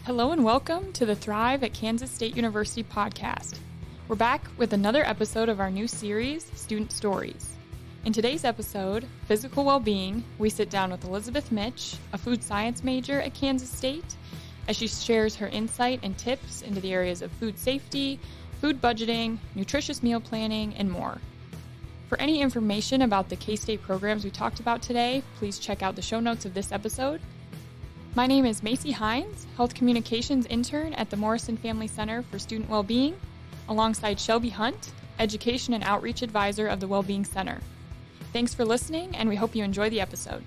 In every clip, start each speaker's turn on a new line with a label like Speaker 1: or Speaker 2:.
Speaker 1: Hello and welcome to the Thrive at Kansas State University podcast. We're back with another episode of our new series, Student Stories. In today's episode, Physical Wellbeing, we sit down with Elizabeth Mitch, a food science major at Kansas State, as she shares her insight and tips into the areas of food safety, food budgeting, nutritious meal planning, and more. For any information about the K-State programs we talked about today, please check out the show notes of this episode. My name is Macy Hines, Health Communications Intern at the Morrison Family Center for Student Wellbeing, alongside Shelby Hunt, Education and Outreach Advisor of the Wellbeing Center. Thanks for listening, and we hope you enjoy the episode.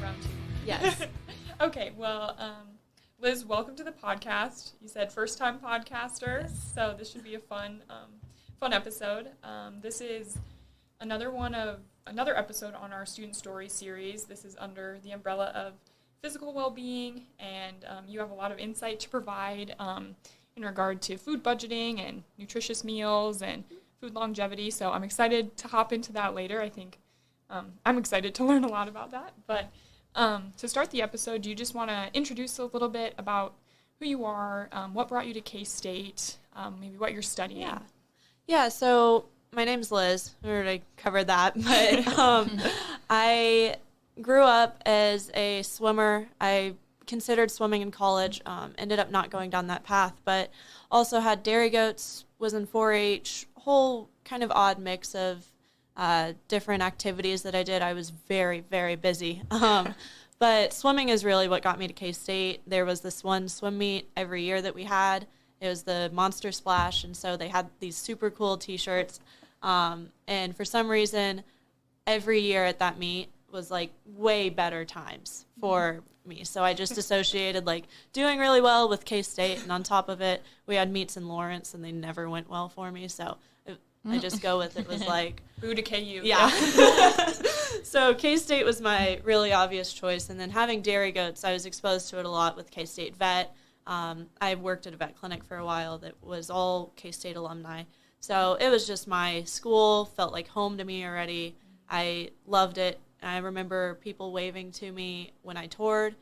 Speaker 1: Round two.
Speaker 2: Yes.
Speaker 1: Okay, well, Liz, welcome to the podcast. You said first-time podcaster, so this should be a fun episode. This is another episode on our Student Story series. This is under the umbrella of physical well-being, and you have a lot of insight to provide in regard to food budgeting and nutritious meals and food longevity, so I'm excited to hop into that later. I think I'm excited to learn a lot about that, but to start the episode, do you just want to introduce a little bit about who you are, what brought you to K-State, maybe what you're studying?
Speaker 2: Yeah, so my name's Liz. I already covered that, but I grew up as a swimmer. I considered swimming in college, ended up not going down that path, but also had dairy goats, was in 4-H, whole kind of odd mix of different activities that I did. I was very, very busy. But swimming is really what got me to K-State. There was this one swim meet every year that we had. It was the Monster Splash, and so they had these super cool T-shirts. And for some reason, every year at that meet was like way better times for me. So I just associated like doing really well with K-State, and on top of it, we had meets in Lawrence, and they never went well for me. So I just go with it was like
Speaker 1: boo to KU.
Speaker 2: Yeah. So K-State was my really obvious choice, and then having dairy goats, I was exposed to it a lot with K-State Vet. I worked at a vet clinic for a while that was all K-State alumni. So it was just my school, felt like home to me already. I loved it. I remember people waving to me when I toured,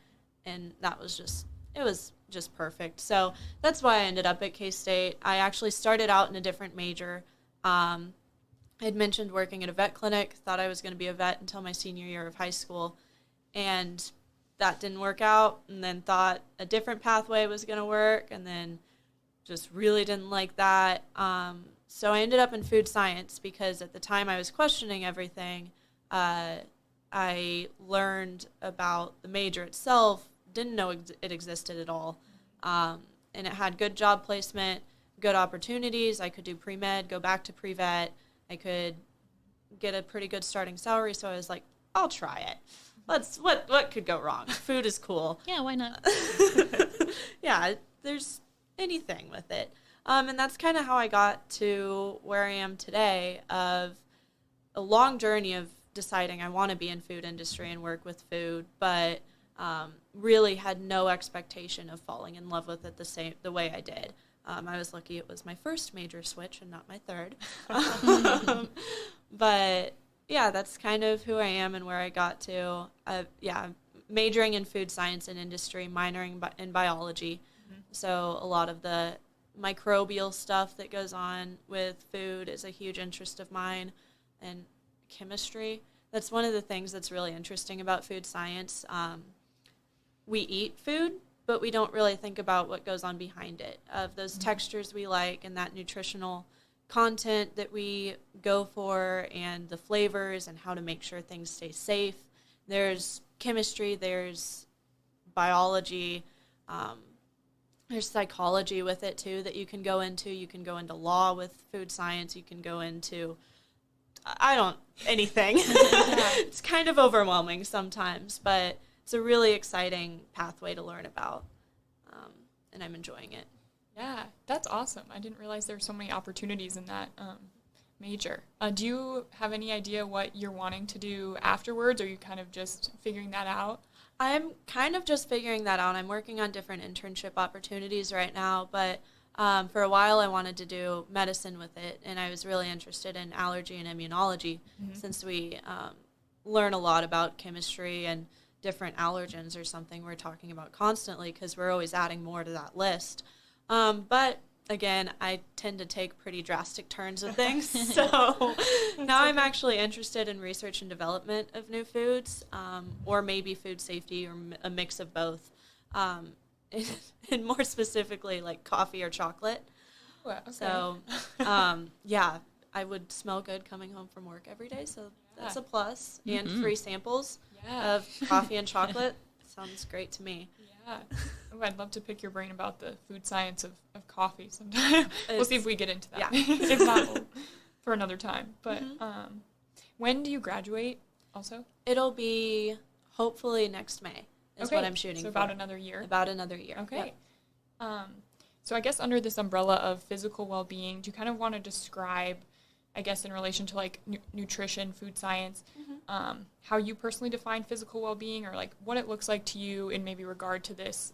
Speaker 2: and it was just perfect. So that's why I ended up at K-State. I actually started out in a different major. I had mentioned working at a vet clinic, thought I was going to be a vet until my senior year of high school, and that didn't work out, and then thought a different pathway was going to work, and then just really didn't like that. So I ended up in food science because at the time I was questioning everything. I learned about the major itself, didn't know it existed at all, and it had good job placement, good opportunities. I could do pre-med, go back to pre-vet. I could get a pretty good starting salary, so I was like, I'll try it. What could go wrong? Food is cool.
Speaker 3: Yeah, why not?
Speaker 2: Yeah, there's anything with it. And that's kind of how I got to where I am today, of a long journey of deciding I want to be in food industry and work with food, but really had no expectation of falling in love with it the way I did. I was lucky it was my first major switch and not my third. But yeah, that's kind of who I am and where I got to. Majoring in food science and industry, minoring in biology. Mm-hmm. So a lot of the microbial stuff that goes on with food is a huge interest of mine, and chemistry. That's one of the things that's really interesting about food science. We eat food, but we don't really think about what goes on behind it, of those textures we like and that nutritional content that we go for and the flavors and how to make sure things stay safe. There's chemistry, there's biology, there's psychology with it too that you can go into. You can go into law with food science. You can go into, anything. It's kind of overwhelming sometimes, but it's a really exciting pathway to learn about, and I'm enjoying it.
Speaker 1: Yeah, that's awesome. I didn't realize there were so many opportunities in that major. Do you have any idea what you're wanting to do afterwards, or are you kind of just figuring that out?
Speaker 2: I'm kind of just figuring that out. I'm working on different internship opportunities right now, but For a while, I wanted to do medicine with it, and I was really interested in allergy and immunology since we learn a lot about chemistry and different allergens or something we're talking about constantly because we're always adding more to that list. But again, I tend to take pretty drastic turns with things. So now I'm actually interested in research and development of new foods, or maybe food safety, or a mix of both. And more specifically, like coffee or chocolate.
Speaker 1: Well, okay.
Speaker 2: So, yeah, I would smell good coming home from work every day. So that's a plus. And free samples of coffee and chocolate sounds great to me.
Speaker 1: Yeah. Oh, I'd love to pick your brain about the food science of coffee sometime. We'll see if we get into that.
Speaker 2: Yeah.
Speaker 1: If not, for another time. But when do you graduate also?
Speaker 2: It'll be hopefully next May is what I'm shooting for.
Speaker 1: So about another year?
Speaker 2: About another year.
Speaker 1: Okay.
Speaker 2: Yep.
Speaker 1: So I guess under this umbrella of physical well-being, do you kind of want to describe, I guess in relation to like nutrition, food science, how you personally define physical well-being, or like what it looks like to you in maybe regard to this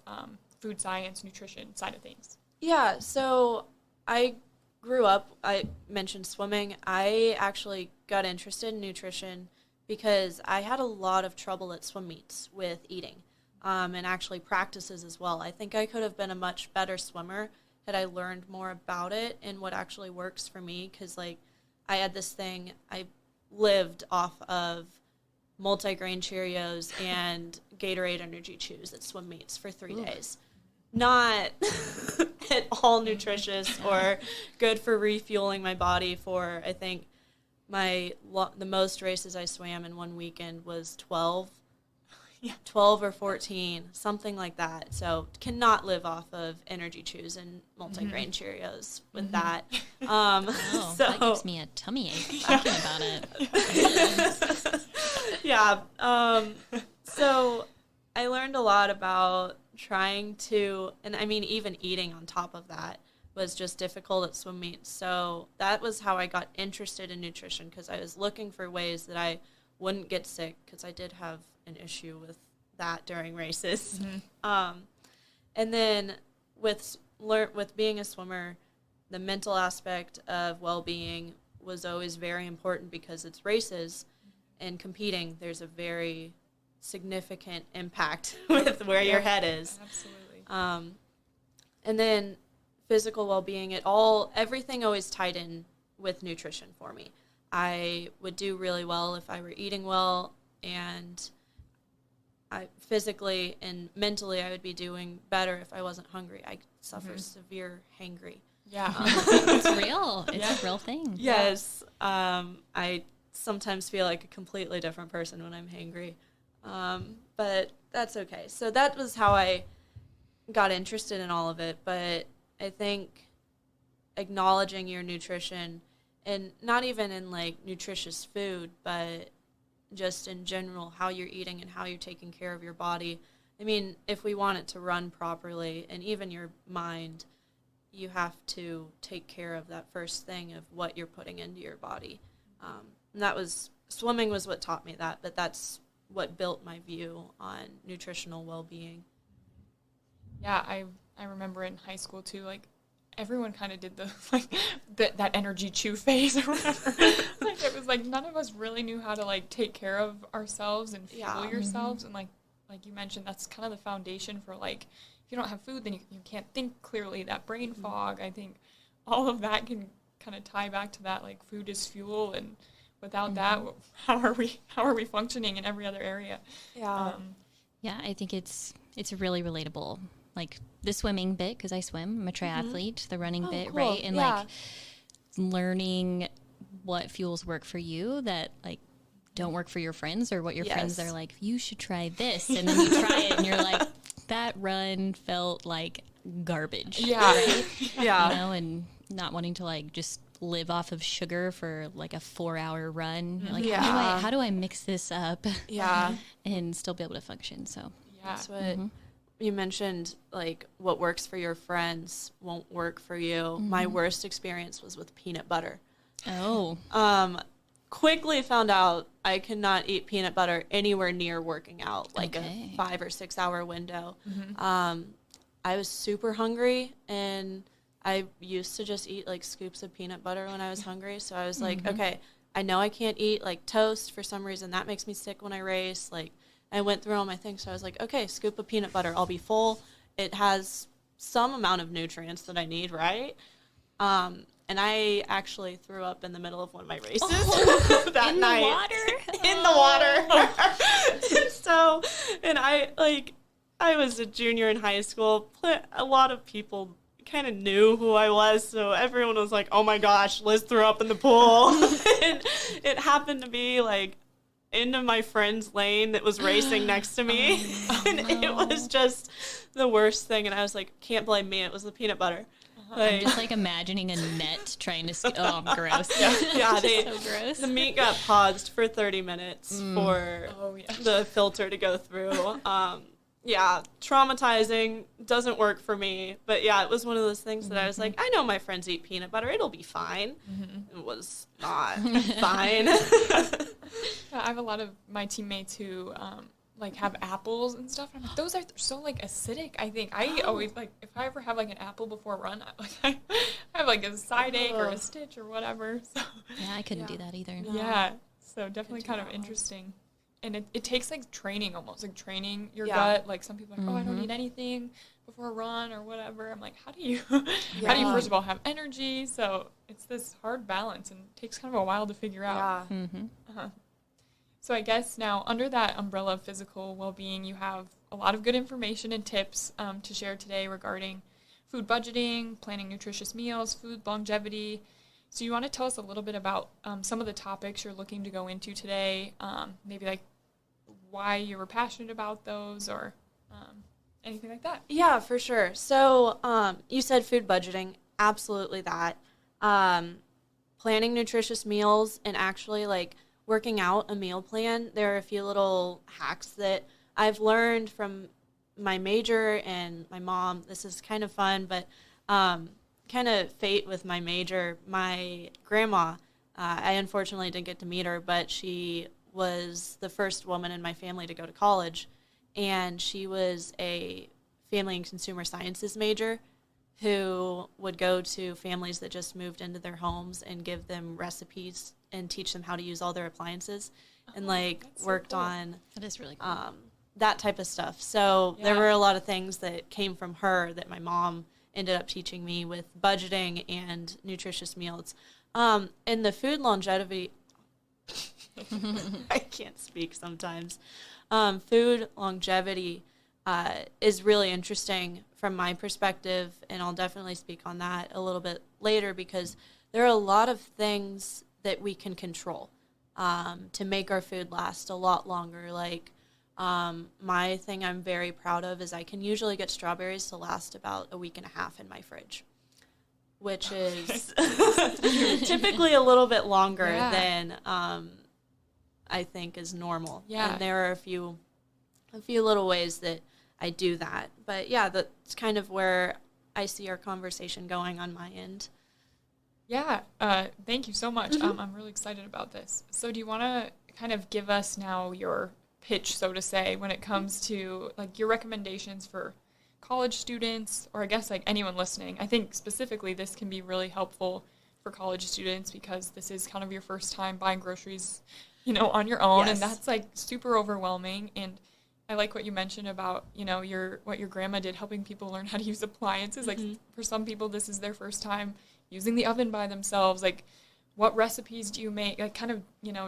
Speaker 1: food science, nutrition side of things?
Speaker 2: Yeah, so I grew up, I mentioned swimming. I actually got interested in nutrition because I had a lot of trouble at swim meets with eating. And actually practices as well. I think I could have been a much better swimmer had I learned more about it and what actually works for me, because like I had this thing, I lived off of multigrain Cheerios and Gatorade Energy Chews at swim meets for 3 days. Not at all nutritious or good for refueling my body for, I think the most races I swam in one weekend was 12 or 14, something like that. So cannot live off of energy chews and multigrain Cheerios with that.
Speaker 3: Oh,
Speaker 2: so,
Speaker 3: that gives me a tummy ache talking about it.
Speaker 2: Yeah. So I learned a lot about trying to, and I mean, even eating on top of that was just difficult at swim meets. So that was how I got interested in nutrition, because I was looking for ways that I wouldn't get sick, because I did have an issue with that during races. And then with being a swimmer, the mental aspect of well-being was always very important, because it's races and competing. There's a very significant impact with where your head is.
Speaker 1: Absolutely.
Speaker 2: And then physical well-being, everything always tied in with nutrition for me. I would do really well if I were eating well, and physically and mentally I would be doing better if I wasn't hungry. I suffer severe hangry.
Speaker 1: Yeah.
Speaker 3: It's real. It's a real thing.
Speaker 2: Yes. I sometimes feel like a completely different person when I'm hangry. But that's okay. So that was how I got interested in all of it. But I think acknowledging your nutrition, and not even in like nutritious food, but just in general, how you're eating and how you're taking care of your body. I mean, if we want it to run properly, and even your mind, you have to take care of that first thing of what you're putting into your body. And swimming was what taught me that, but that's what built my view on nutritional well-being.
Speaker 1: Yeah, I remember in high school too, like everyone kind of did that energy chew phase or whatever. Like it was like none of us really knew how to like take care of ourselves and fuel yourselves. And like you mentioned, that's kind of the foundation for like, if you don't have food, then you can't think clearly. That brain fog, I think all of that can kind of tie back to that, like food is fuel, and without that, how are we functioning in every other area?
Speaker 2: Yeah.
Speaker 3: Yeah, I think it's really relatable. Like the swimming bit, because I swim, I'm a triathlete, the running bit,
Speaker 2: cool.
Speaker 3: right? And like learning what fuels work for you that like don't work for your friends, or what your friends are like, you should try this. And then you try it and you're like, that run felt like garbage.
Speaker 1: Yeah.
Speaker 3: Right?
Speaker 2: Yeah.
Speaker 3: You know, and not wanting to like just live off of sugar for like a 4-hour run. You're like, how do I mix this up?
Speaker 2: Yeah.
Speaker 3: And still be able to function. So
Speaker 2: That's what you mentioned, like what works for your friends won't work for you. My worst experience was with peanut butter.
Speaker 3: Oh.
Speaker 2: Quickly found out I could not eat peanut butter anywhere near working out, like a 5 or 6 hour window. I was super hungry, and I used to just eat like scoops of peanut butter when I was hungry. So I was like, okay, I know I can't eat like toast for some reason. That makes me sick when I race. Like, I went through all my things, so I was like, okay, scoop of peanut butter. I'll be full. It has some amount of nutrients that I need, right? And I actually threw up in the middle of one of my races that night. In the water. So, and I was a junior in high school. A lot of people kind of knew who I was, so everyone was like, oh my gosh, Liz threw up in the pool. And it happened to be like into my friend's lane that was racing next to me. It was just the worst thing, and I was like, can't blame me, it was the peanut butter.
Speaker 3: I'm just like imagining a net trying to gross.
Speaker 2: Yeah,
Speaker 3: so gross.
Speaker 2: The meat got paused for 30 minutes for the filter to go through. Yeah, traumatizing, doesn't work for me. But yeah, it was one of those things that I was like, I know my friends eat peanut butter, it'll be fine. It was not fine.
Speaker 1: I have a lot of my teammates who like have apples and stuff. I'm like, those are so like acidic. I think I always like, if I ever have like an apple before a run, I have like a side ache or a stitch or whatever. So
Speaker 3: yeah, I couldn't do that either.
Speaker 1: No. Yeah, so definitely kind of interesting. And it takes like training, almost like training your gut. Like some people are like, oh, I don't eat anything before a run or whatever. I'm like, how do you first of all have energy? So it's this hard balance, and it takes kind of a while to figure out. Yeah. So I guess now under that umbrella of physical well-being, you have a lot of good information and tips to share today regarding food budgeting, planning nutritious meals, food longevity. So you want to tell us a little bit about some of the topics you're looking to go into today, maybe like why you were passionate about those or anything like that.
Speaker 2: Yeah, for sure. So you said food budgeting, absolutely that. Planning nutritious meals and actually like working out a meal plan. There are a few little hacks that I've learned from my major and my mom. This is kind of fun, but kind of fate with my major. My grandma, I unfortunately didn't get to meet her, but she was the first woman in my family to go to college, and she was a family and consumer sciences major who would go to families that just moved into their homes and give them recipes and teach them how to use all their appliances, and like worked on
Speaker 3: that is really cool.
Speaker 2: That type of stuff. So there were a lot of things that came from her that my mom ended up teaching me with budgeting and nutritious meals. And the food longevity, I can't speak sometimes. Food longevity is really interesting from my perspective, and I'll definitely speak on that a little bit later, because there are a lot of things that we can control to make our food last a lot longer. Like my thing I'm very proud of is I can usually get strawberries to last about a week and a half in my fridge, which is typically a little bit longer than I think is normal. Yeah. And there are a few little ways that I do that. But yeah, that's kind of where I see our conversation going on my end.
Speaker 1: Yeah, thank you so much. I'm really excited about this. So do you want to kind of give us now your pitch, so to say, when it comes to like your recommendations for college students, or I guess like anyone listening? I think specifically this can be really helpful for college students because this is kind of your first time buying groceries, on your own, and that's like super overwhelming. And I like what you mentioned about, what your grandma did, helping people learn how to use appliances. Like for some people, this is their first time using the oven by themselves. Like, what recipes do you make? Like, kind of,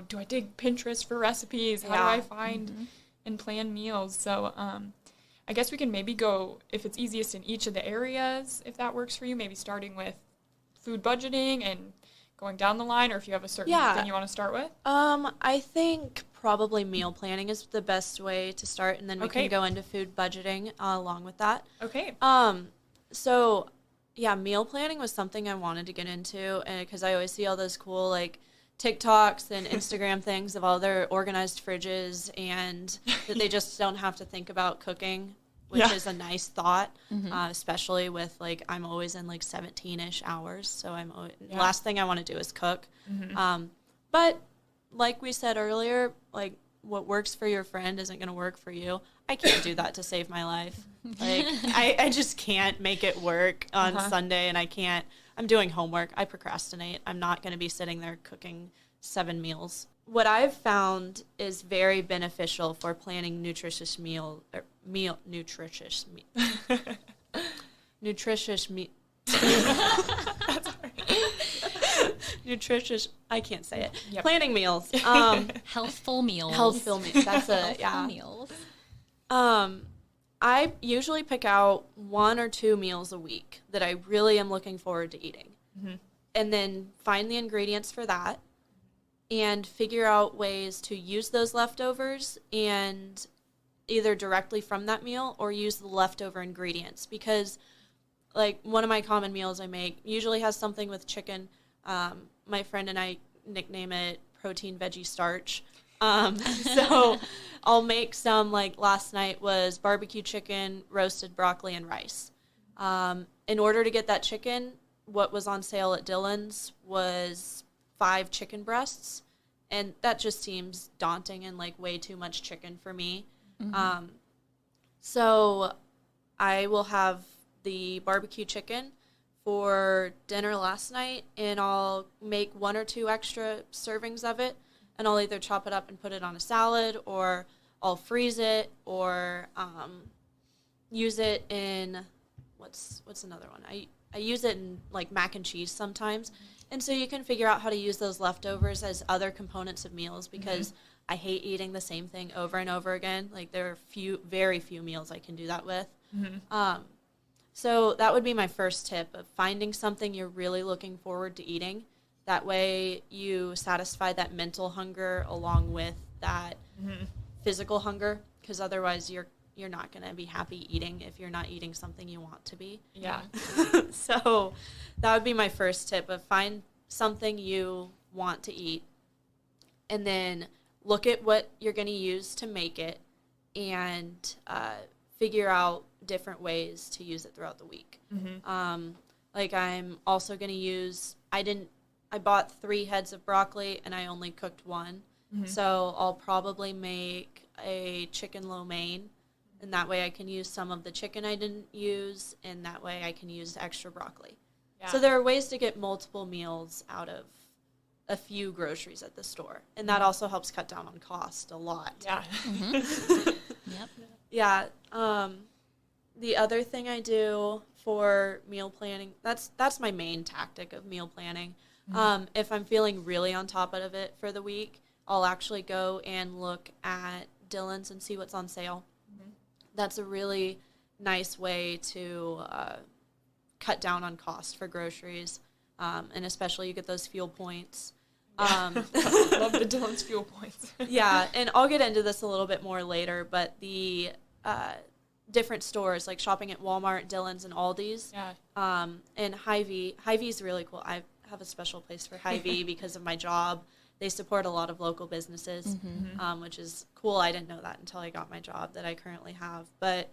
Speaker 1: do I dig Pinterest for recipes? How do I find and plan meals? So I guess we can maybe go, if it's easiest in each of the areas, if that works for you, maybe starting with food budgeting and going down the line, or if you have a certain thing you want to start with.
Speaker 2: I think probably meal planning is the best way to start, and then we can go into food budgeting along with that.
Speaker 1: Okay.
Speaker 2: So yeah, meal planning was something I wanted to get into, and because I always see all those cool like TikToks and Instagram things of all their organized fridges, and that they just don't have to think about cooking, which is a nice thought, especially with like I'm always in like 17-ish hours, so last thing I want to do is cook. But like we said earlier, like what works for your friend isn't going to work for you. I can't do that to save my life. Like I just can't make it work on Sunday, and I'm doing homework. I procrastinate. I'm not going to be sitting there cooking 7 meals. What I've found is very beneficial for planning nutritious nutritious nutritious, I can't say it. Yep. Planning meals.
Speaker 3: Healthful meals.
Speaker 2: Healthful meals. That's a,
Speaker 3: Healthful meals.
Speaker 2: I usually pick out 1 or 2 meals a week that I really am looking forward to eating. Mm-hmm. And then find the ingredients for that and figure out ways to use those leftovers and either directly from that meal or use the leftover ingredients. Because, like, one of my common meals I make usually has something with chicken. My friend and I nickname it protein veggie starch. So I'll make some, like last night was barbecue chicken, roasted broccoli, and rice. In order to get that chicken, what was on sale at Dillon's was 5 chicken breasts, and that just seems daunting and like way too much chicken for me. Mm-hmm. So I will have the barbecue chicken for dinner last night, and I'll make 1 or 2 extra servings of it, and I'll either chop it up and put it on a salad, or I'll freeze it, or use it in, what's another one? I use it in like mac and cheese sometimes. And so you can figure out how to use those leftovers as other components of meals, because I hate eating the same thing over and over again. Like, there are very few meals I can do that with. So that would be my first tip, of finding something you're really looking forward to eating. That way you satisfy that mental hunger along with that physical hunger, because otherwise you're not going to be happy eating if you're not eating something you want to be.
Speaker 1: Yeah.
Speaker 2: So that would be my first tip, of find something you want to eat and then look at what you're going to use to make it, and figure out different ways to use it throughout the week. Like, I'm also going to use, I bought 3 heads of broccoli and I only cooked 1. So I'll probably make a chicken lo mein, and that way I can use some of the chicken I didn't use, and that way I can use extra broccoli. Yeah. So there are ways to get multiple meals out of a few groceries at the store, and that also helps cut down on cost a lot.
Speaker 1: Yeah.
Speaker 3: Yep.
Speaker 2: Yeah. The other thing I do for meal planning, that's my main tactic of meal planning. If I'm feeling really on top of it for the week, I'll actually go and look at Dillon's and see what's on sale. That's a really nice way to cut down on cost for groceries, and especially you get those fuel points.
Speaker 1: Love the Dillon's fuel points.
Speaker 2: Yeah, and I'll get into this a little bit more later, but the different stores, like shopping at Walmart, Dillon's, and Aldi's, and Hy-Vee. Hy-Vee is really cool. I have a special place for Hy-Vee because of my job. They support a lot of local businesses, which is cool. I didn't know that until I got my job that I currently have. But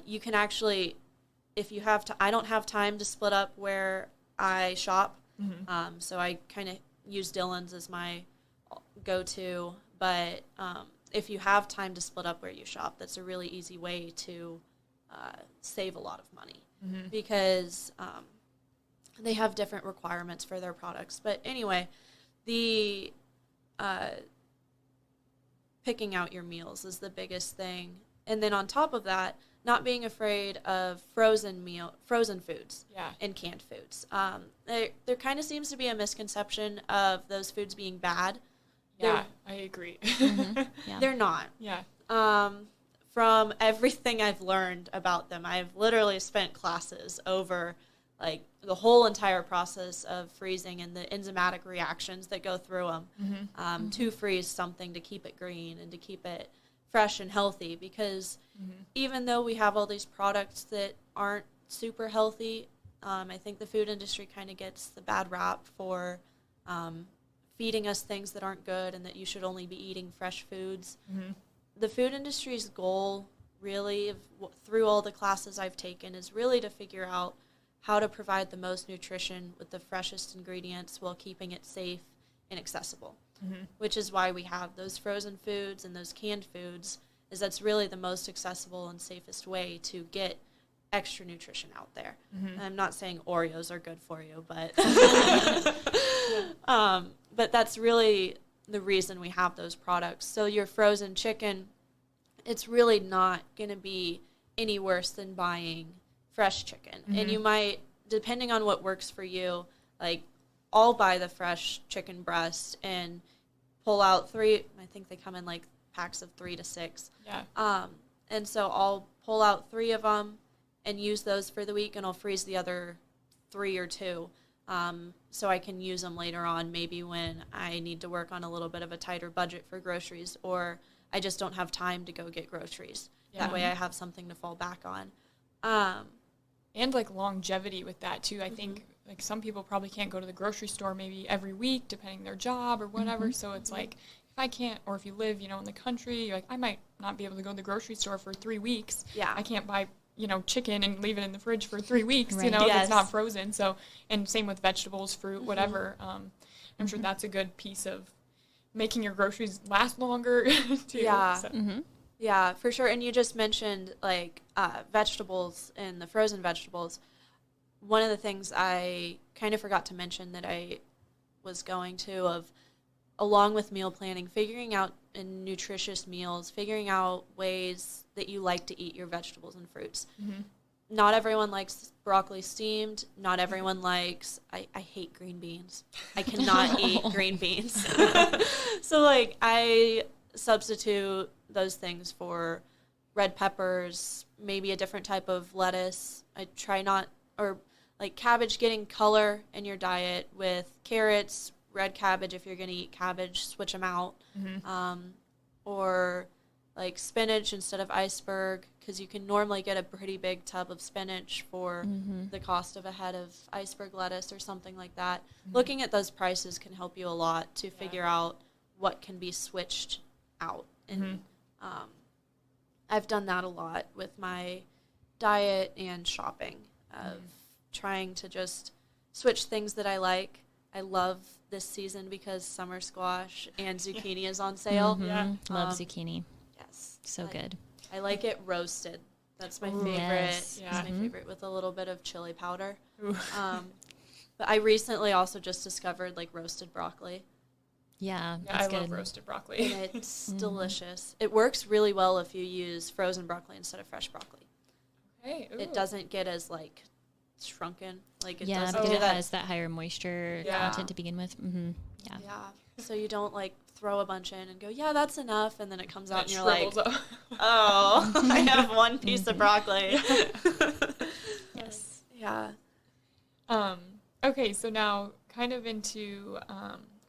Speaker 2: you can actually, if you have to, I don't have time to split up where I shop, so I kind of use Dillon's as my go-to. But if you have time to split up where you shop, that's a really easy way to save a lot of money, because they have different requirements for their products. But anyway, the picking out your meals is the biggest thing. And then on top of that, not being afraid of frozen foods and canned foods. There kind of seems to be a misconception of those foods being bad.
Speaker 1: Yeah, I agree.
Speaker 3: Yeah.
Speaker 2: They're not.
Speaker 1: Yeah.
Speaker 2: From everything I've learned about them, I've literally spent classes over like the whole entire process of freezing and the enzymatic reactions that go through them to freeze something, to keep it green and to keep it fresh and healthy. Because even though we have all these products that aren't super healthy, I think the food industry kind of gets the bad rap for feeding us things that aren't good and that you should only be eating fresh foods. The food industry's goal, really, through all the classes I've taken, is really to figure out how to provide the most nutrition with the freshest ingredients while keeping it safe and accessible, which is why we have those frozen foods and those canned foods, is that's really the most accessible and safest way to get extra nutrition out there. I'm not saying Oreos are good for you, but But that's really the reason we have those products. So your frozen chicken, it's really not going to be any worse than buying fresh chicken. And you might, depending on what works for you, like I'll buy the fresh chicken breast and pull out 3, I think they come in like packs of 3 to 6.
Speaker 1: Yeah.
Speaker 2: And so I'll pull out 3 of them and use those for the week, and I'll freeze the other 3 or 2 so I can use them later on, maybe when I need to work on a little bit of a tighter budget for groceries, or I just don't have time to go get groceries.
Speaker 1: Yeah.
Speaker 2: That way I have something to fall back on.
Speaker 1: And like longevity with that too. I think like some people probably can't go to the grocery store maybe every week depending on their job or whatever. So it's like if I can't, or if you live, you know, in the country, you're like, I might not be able to go to the grocery store for 3 weeks.
Speaker 2: Yeah.
Speaker 1: I can't buy, you know, chicken and leave it in the fridge for 3 weeks,
Speaker 3: Right.
Speaker 1: you know, if
Speaker 2: Yes.
Speaker 1: it's not frozen. So, and same with vegetables, fruit, whatever. I'm sure that's a good piece of making your groceries last longer too.
Speaker 2: Yeah.
Speaker 1: So.
Speaker 2: Yeah, for sure. And you just mentioned like vegetables and the frozen vegetables. One of the things I kind of forgot to mention that I was going to of, along with meal planning, figuring out nutritious meals, figuring out ways that you like to eat your vegetables and fruits. Not everyone likes broccoli steamed. Not everyone likes, I hate green beans. I cannot eat green beans. So like I substitute those things for red peppers, maybe a different type of lettuce. I try not, or like cabbage, getting color in your diet with carrots, red cabbage if you're going to eat cabbage, switch them out. Or like spinach instead of iceberg, because you can normally get a pretty big tub of spinach for the cost of a head of iceberg lettuce or something like that. Looking at those prices can help you a lot to figure out what can be switched out. And I've done that a lot with my diet and shopping, of trying to just switch things that I like. I love this season because summer squash and zucchini is on sale.
Speaker 1: Yeah.
Speaker 3: Love zucchini.
Speaker 2: Yes.
Speaker 3: So good.
Speaker 2: I like it roasted. That's my favorite.
Speaker 3: Yes.
Speaker 1: Yeah.
Speaker 2: That's my favorite, with a little bit of chili powder. But I recently also just discovered like roasted broccoli.
Speaker 3: Yeah,
Speaker 1: Yeah,
Speaker 3: that's
Speaker 1: I love
Speaker 3: good.
Speaker 1: roasted broccoli.
Speaker 2: And it's delicious. It works really well if you use frozen broccoli instead of fresh broccoli.
Speaker 1: Hey,
Speaker 2: It doesn't get as like shrunken. Like it
Speaker 3: Yeah,
Speaker 2: doesn't
Speaker 3: because
Speaker 2: do
Speaker 3: it
Speaker 2: that.
Speaker 3: has that higher moisture
Speaker 1: Yeah.
Speaker 3: content to begin with. Yeah.
Speaker 2: Yeah. So you don't like throw a bunch in and go, yeah, that's enough, and then it comes out
Speaker 1: It
Speaker 2: and you're like,
Speaker 1: shrivels up.
Speaker 2: oh, I have one piece of broccoli.
Speaker 3: Yes.
Speaker 2: Yeah.
Speaker 1: Okay, so now kind of into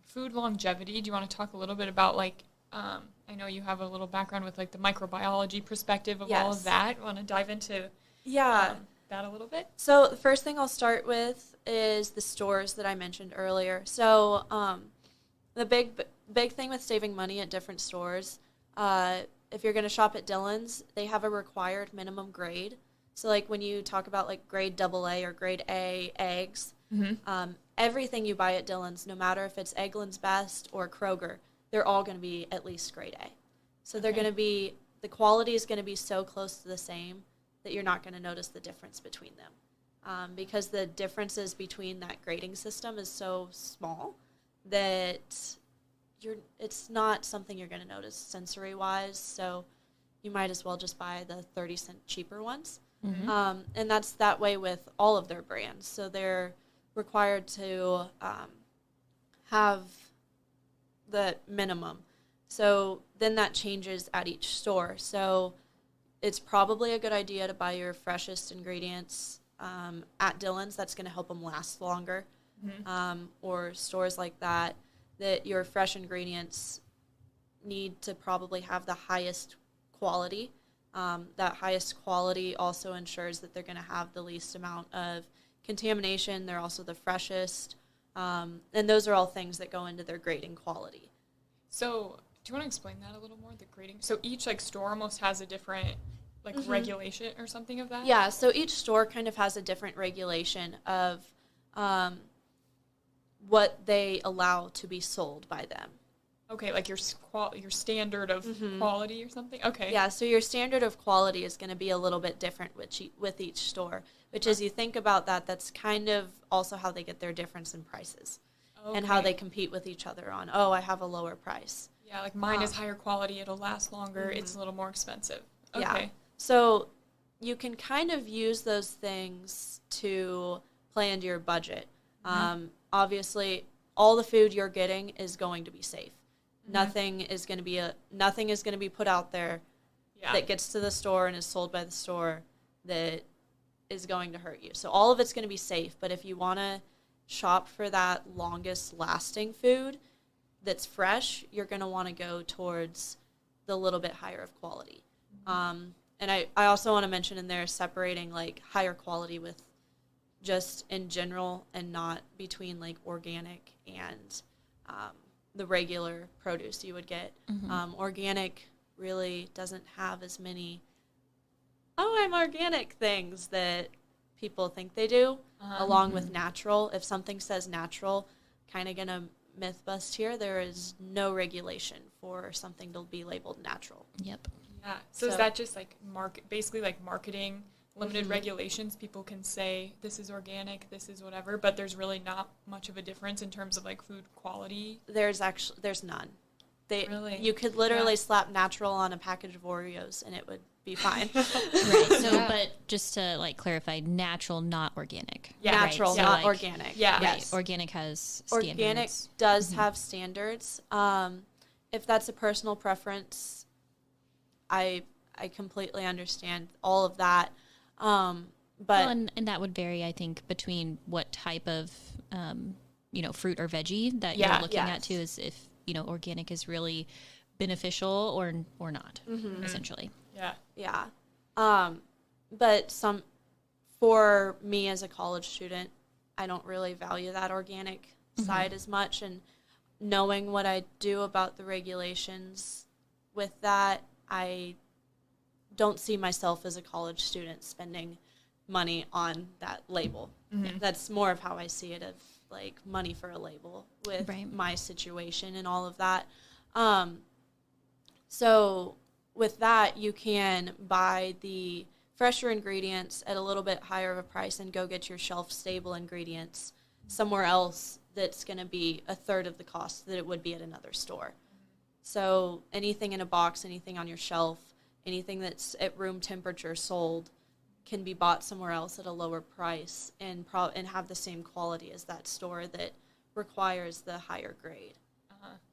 Speaker 1: food longevity. Do you want to talk a little bit about like, I know you have a little background with like the microbiology perspective of all
Speaker 2: Yes.
Speaker 1: of that. Want to dive into
Speaker 2: Yeah.
Speaker 1: that a little bit?
Speaker 2: So the first thing I'll start with is the stores that I mentioned earlier. So the big thing with saving money at different stores, if you're going to shop at Dillon's, they have a required minimum grade. So like when you talk about like grade AA or grade A eggs, everything you buy at Dillon's, no matter if it's Eggland's Best or Kroger, they're all going to be at least grade A. So they're going to be, the quality is going to be so close to the same that you're not going to notice the difference between them. Because the differences between that grading system is so small that it's not something you're going to notice sensory-wise, so you might as well just buy the 30-cent cheaper ones. And that's that way with all of their brands. So they're required to have the minimum. So then that changes at each store. So it's probably a good idea to buy your freshest ingredients at Dillon's. That's going to help them last longer. Or stores like that your fresh ingredients need to probably have the highest quality. That highest quality also ensures that they're going to have the least amount of contamination. They're also the freshest. And those are all things that go into their grading quality.
Speaker 1: So do you want to explain that a little more, the grading? So each like store almost has a different like regulation or something of that?
Speaker 2: Yeah, so each store kind of has a different regulation of what they allow to be sold by them.
Speaker 1: Okay, like your standard of quality or something? Okay.
Speaker 2: Yeah, so your standard of quality is going to be a little bit different with each store, which as you think about that, that's kind of also how they get their difference in prices. and how they compete with each other on, oh, I have a lower price.
Speaker 1: Yeah, like mine is higher quality, it'll last longer, it's a little more expensive. Okay.
Speaker 2: Yeah. So you can kind of use those things to play into your budget. Obviously, all the food you're getting is going to be safe. Nothing is going to be put out there that gets to the store and is sold by the store that is going to hurt you. So all of it's going to be safe. But if you want to shop for that longest lasting food that's fresh, you're going to want to go towards the little bit higher of quality. And I also want to mention in there separating like higher quality with just in general and not between like organic and the regular produce you would get. Organic really doesn't have as many, oh, I'm organic things that people think they do, along with natural. If something says natural, kind of going to myth bust here, there is no regulation for something to be labeled natural.
Speaker 3: Yep.
Speaker 1: Yeah. So is that just like basically like marketing, limited regulations? People can say this is organic, this is whatever, but there's really not much of a difference in terms of like food quality.
Speaker 2: There's none.
Speaker 1: Really?
Speaker 2: You could literally slap natural on a package of Oreos and it would be fine.
Speaker 3: Right. So, but just to like clarify, natural, not organic.
Speaker 1: Yeah.
Speaker 2: Natural,
Speaker 3: right? So,
Speaker 2: not
Speaker 3: like,
Speaker 2: organic.
Speaker 1: Yeah.
Speaker 3: Right.
Speaker 2: Yes.
Speaker 3: Organic has standards.
Speaker 2: Organic does have standards. If that's a personal preference, I completely understand all of that. But
Speaker 3: well, and that would vary, I think, between what type of fruit or veggie that you're looking at too, is if organic is really beneficial or not, essentially.
Speaker 2: Yeah. But for me as a college student, I don't really value that organic side as much, and knowing what I do about the regulations with that, I don't see myself as a college student spending money on that label. That's more of how I see it, of like money for a label with my situation and all of that. So with that, you can buy the fresher ingredients at a little bit higher of a price and go get your shelf-stable ingredients somewhere else that's going to be a third of the cost that it would be at another store. So anything in a box, anything on your shelf, anything that's at room temperature sold can be bought somewhere else at a lower price and have the same quality as that store that requires the higher grade,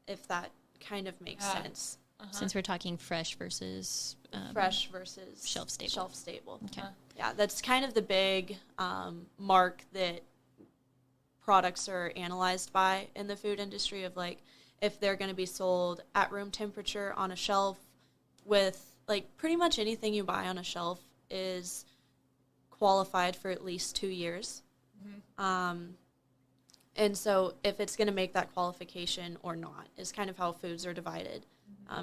Speaker 2: if that kind of makes sense.
Speaker 3: Since we're talking fresh versus
Speaker 2: shelf stable.
Speaker 3: Okay.
Speaker 2: Yeah, that's kind of the big mark that products are analyzed by in the food industry, of like if they're going to be sold at room temperature on a shelf with like pretty much anything you buy on a shelf is qualified for at least 2 years. And so if it's going to make that qualification or not is kind of how foods are divided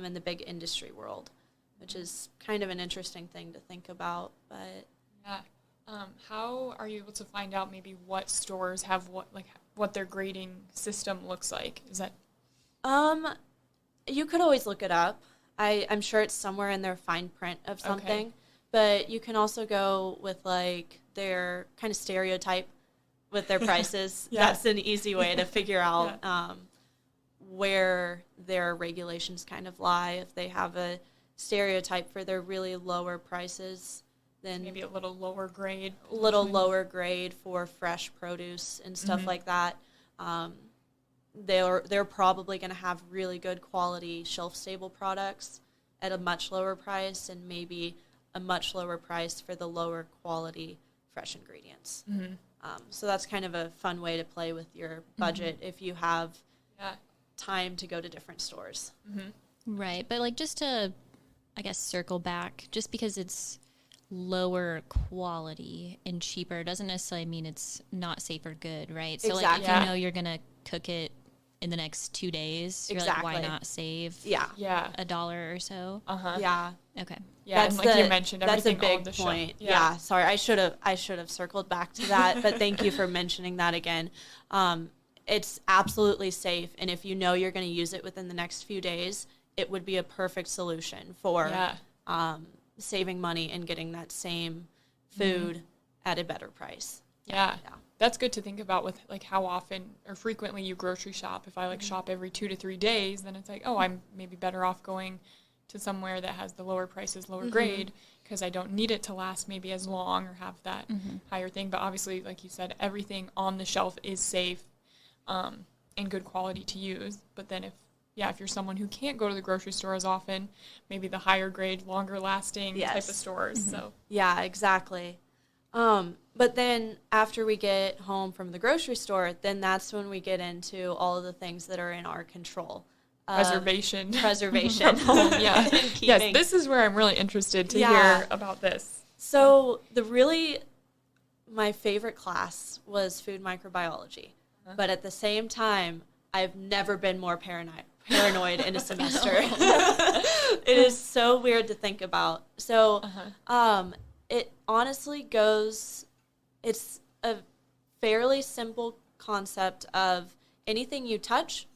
Speaker 2: in the big industry world, which is kind of an interesting thing to think about. But
Speaker 1: how are you able to find out maybe what stores have what their grading system looks like? Is that
Speaker 2: you could always look it up. I'm sure it's somewhere in their fine print of something. But you can also go with like their kind of stereotype with their prices. That's an easy way to figure out where their regulations kind of lie. If they have a stereotype for their really lower prices, then
Speaker 1: maybe a little lower grade.
Speaker 2: Lower grade for fresh produce and stuff like that. They're probably going to have really good quality shelf-stable products at a much lower price, and maybe a much lower price for the lower quality fresh ingredients. So that's kind of a fun way to play with your budget if you have time to go to different stores.
Speaker 3: Right. But like just to, I guess, circle back, just because it's lower quality and cheaper doesn't necessarily mean it's not safe or good, right? So like if you know you're going to cook it in the next 2 days, you're like, why not save $1 or so?
Speaker 2: Yeah.
Speaker 3: Okay.
Speaker 1: Yeah, and like you mentioned, everything
Speaker 2: that's a
Speaker 1: on the
Speaker 2: big point.
Speaker 1: shelf.
Speaker 2: Yeah, sorry, I should have circled back to that, but thank you for mentioning that again. It's absolutely safe, and if you know you're going to use it within the next few days, it would be a perfect solution for saving money and getting that same food at a better price.
Speaker 1: Yeah. that's good to think about with like how often or frequently you grocery shop. If I like shop every 2 to 3 days, then it's like, oh, I'm maybe better off going to somewhere that has the lower prices, lower grade, because I don't need it to last maybe as long or have that higher thing. But obviously, like you said, everything on the shelf is safe and good quality to use. But then if you're someone who can't go to the grocery store as often, maybe the higher grade, longer lasting type of stores. So
Speaker 2: yeah, exactly. But then after we get home from the grocery store, then that's when we get into all of the things that are in our control.
Speaker 1: Preservation.
Speaker 2: From
Speaker 1: home, yeah. Yes, this is where I'm really interested to hear about this.
Speaker 2: So my favorite class was food microbiology. But at the same time, I've never been more paranoid in a semester. It is so weird to think about. So it honestly it's a fairly simple concept of anything you touch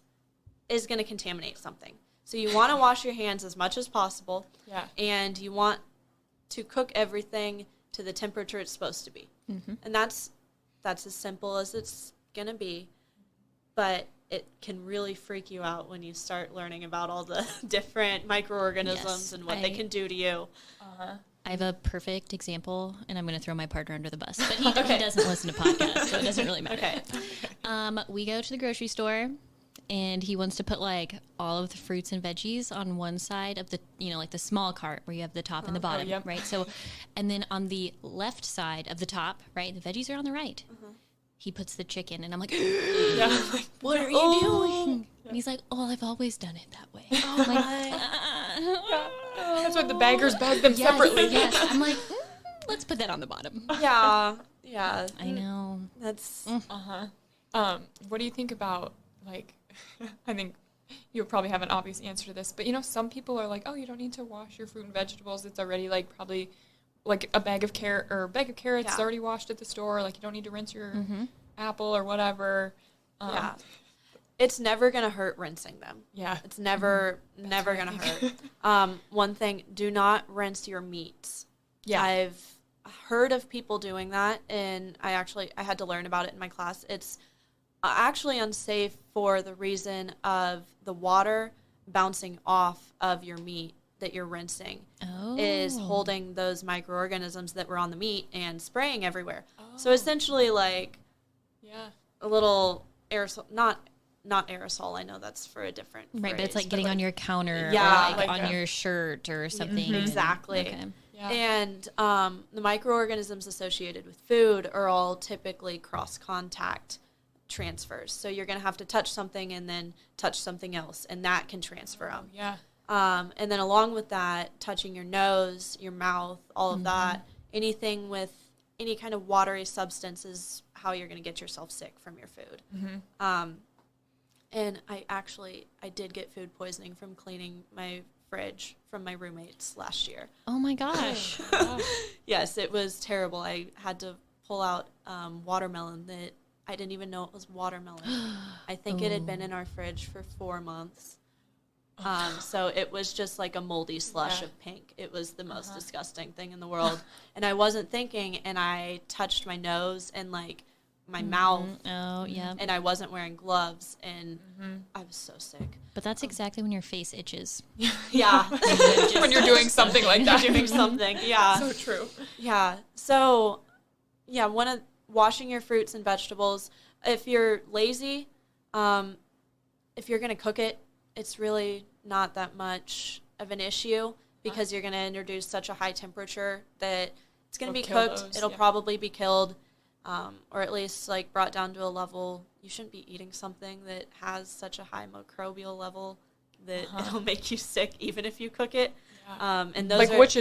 Speaker 2: is going to contaminate something. So you want to wash your hands as much as possible. Yeah. And you want to cook everything to the temperature it's supposed to be. And that's as simple as it's going to be. But it can really freak you out when you start learning about all the different microorganisms and what they can do to you.
Speaker 3: I have a perfect example, and I'm going to throw my partner under the bus. But he doesn't listen to podcasts, so it doesn't really matter. Okay. We go to the grocery store, and he wants to put, like, all of the fruits and veggies on one side of the, like the small cart where you have the top and the bottom, right? So, and then on the left side of the top, right, the veggies are on the right. He puts the chicken, and I'm like, what are you doing? And he's like, oh, I've always done it that way. Oh, my.
Speaker 1: That's why the baggers bag them separately.
Speaker 3: Yes. I'm like, let's put that on the bottom.
Speaker 2: Yeah.
Speaker 3: I know.
Speaker 2: That's.
Speaker 1: What do you think about, like, I think you'll probably have an obvious answer to this, but, some people are like, oh, you don't need to wash your fruit and vegetables. It's already, like, probably, like, a bag of carrots is already washed at the store. Like, you don't need to rinse your apple or whatever.
Speaker 2: It's never going to hurt rinsing them. Yeah. It's never going to hurt. One thing, do not rinse your meats. Yeah. I've heard of people doing that, and I had to learn about it in my class. It's actually unsafe for the reason of the water bouncing off of your meat that you're rinsing is holding those microorganisms that were on the meat and spraying everywhere. So essentially, like, a little aerosol, not aerosol. I know that's for a different phrase,
Speaker 3: but it's like getting on your counter or like on your shirt or something.
Speaker 2: Exactly. Okay. Yeah. And the microorganisms associated with food are all typically cross-contact transfers. So you're going to have to touch something and then touch something else, and that can transfer them. Yeah. And then along with that, touching your nose, your mouth, all of that, anything with any kind of watery substance is how you're going to get yourself sick from your food. And I did get food poisoning from cleaning my fridge from my roommates last year.
Speaker 3: Oh my gosh.
Speaker 2: Yes, it was terrible. I had to pull out watermelon that I didn't even know it was watermelon. I think it had been in our fridge for 4 months. So it was just like a moldy slush of pink. It was the most disgusting thing in the world. And I wasn't thinking, and I touched my nose and like my mouth.
Speaker 3: Oh, yeah.
Speaker 2: And I wasn't wearing gloves, and I was so sick.
Speaker 3: But that's exactly when your face itches.
Speaker 2: Yeah.
Speaker 1: When you're doing something like that.
Speaker 2: Doing something, yeah.
Speaker 1: So true.
Speaker 2: Yeah. So, yeah, washing your fruits and vegetables. If you're lazy, if you're going to cook it, it's really not that much of an issue because you're going to introduce such a high temperature that it's going to be cooked. It'll probably be killed, or at least like brought down to a level. You shouldn't be eating something that has such a high microbial level that it'll make you sick even if you cook it. Yeah. And those
Speaker 1: what's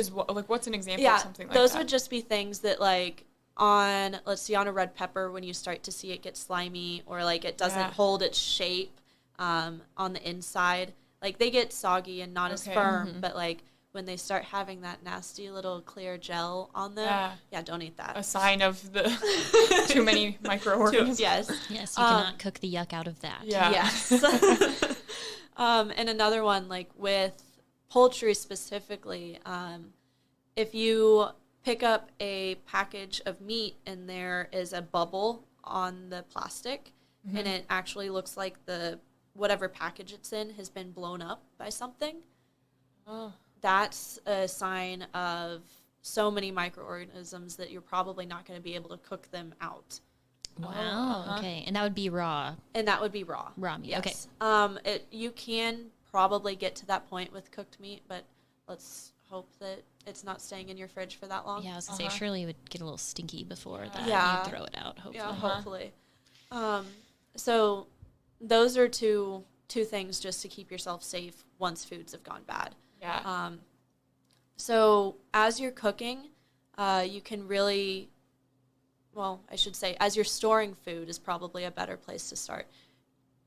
Speaker 1: an example of something like that?
Speaker 2: Those would just be things that like on a red pepper, when you start to see it get slimy or like it doesn't hold its shape on the inside, like they get soggy and not as firm, but like when they start having that nasty little clear gel on them, don't eat that.
Speaker 1: A sign of the too many microorganisms.
Speaker 2: Yes,
Speaker 3: you cannot cook the yuck out of that.
Speaker 2: Yeah. Yes. And another one, like with poultry specifically, if you pick up a package of meat and there is a bubble on the plastic, and it actually looks like whatever package it's in has been blown up by something.
Speaker 1: Oh.
Speaker 2: That's a sign of so many microorganisms that you're probably not going to be able to cook them out.
Speaker 3: Wow. Okay. And that would be raw.
Speaker 2: And that would be raw.
Speaker 3: Raw meat.
Speaker 2: Yes.
Speaker 3: Okay.
Speaker 2: You can probably get to that point with cooked meat, but let's hope that it's not staying in your fridge for that long.
Speaker 3: Yeah, I was going to say, surely it would get a little stinky before that.
Speaker 2: Yeah.
Speaker 3: You'd throw it out, hopefully.
Speaker 2: Yeah, hopefully. So those are two things just to keep yourself safe once foods have gone bad.
Speaker 1: Yeah.
Speaker 2: So as you're cooking, you can really, well, I should say, as you're storing food is probably a better place to start.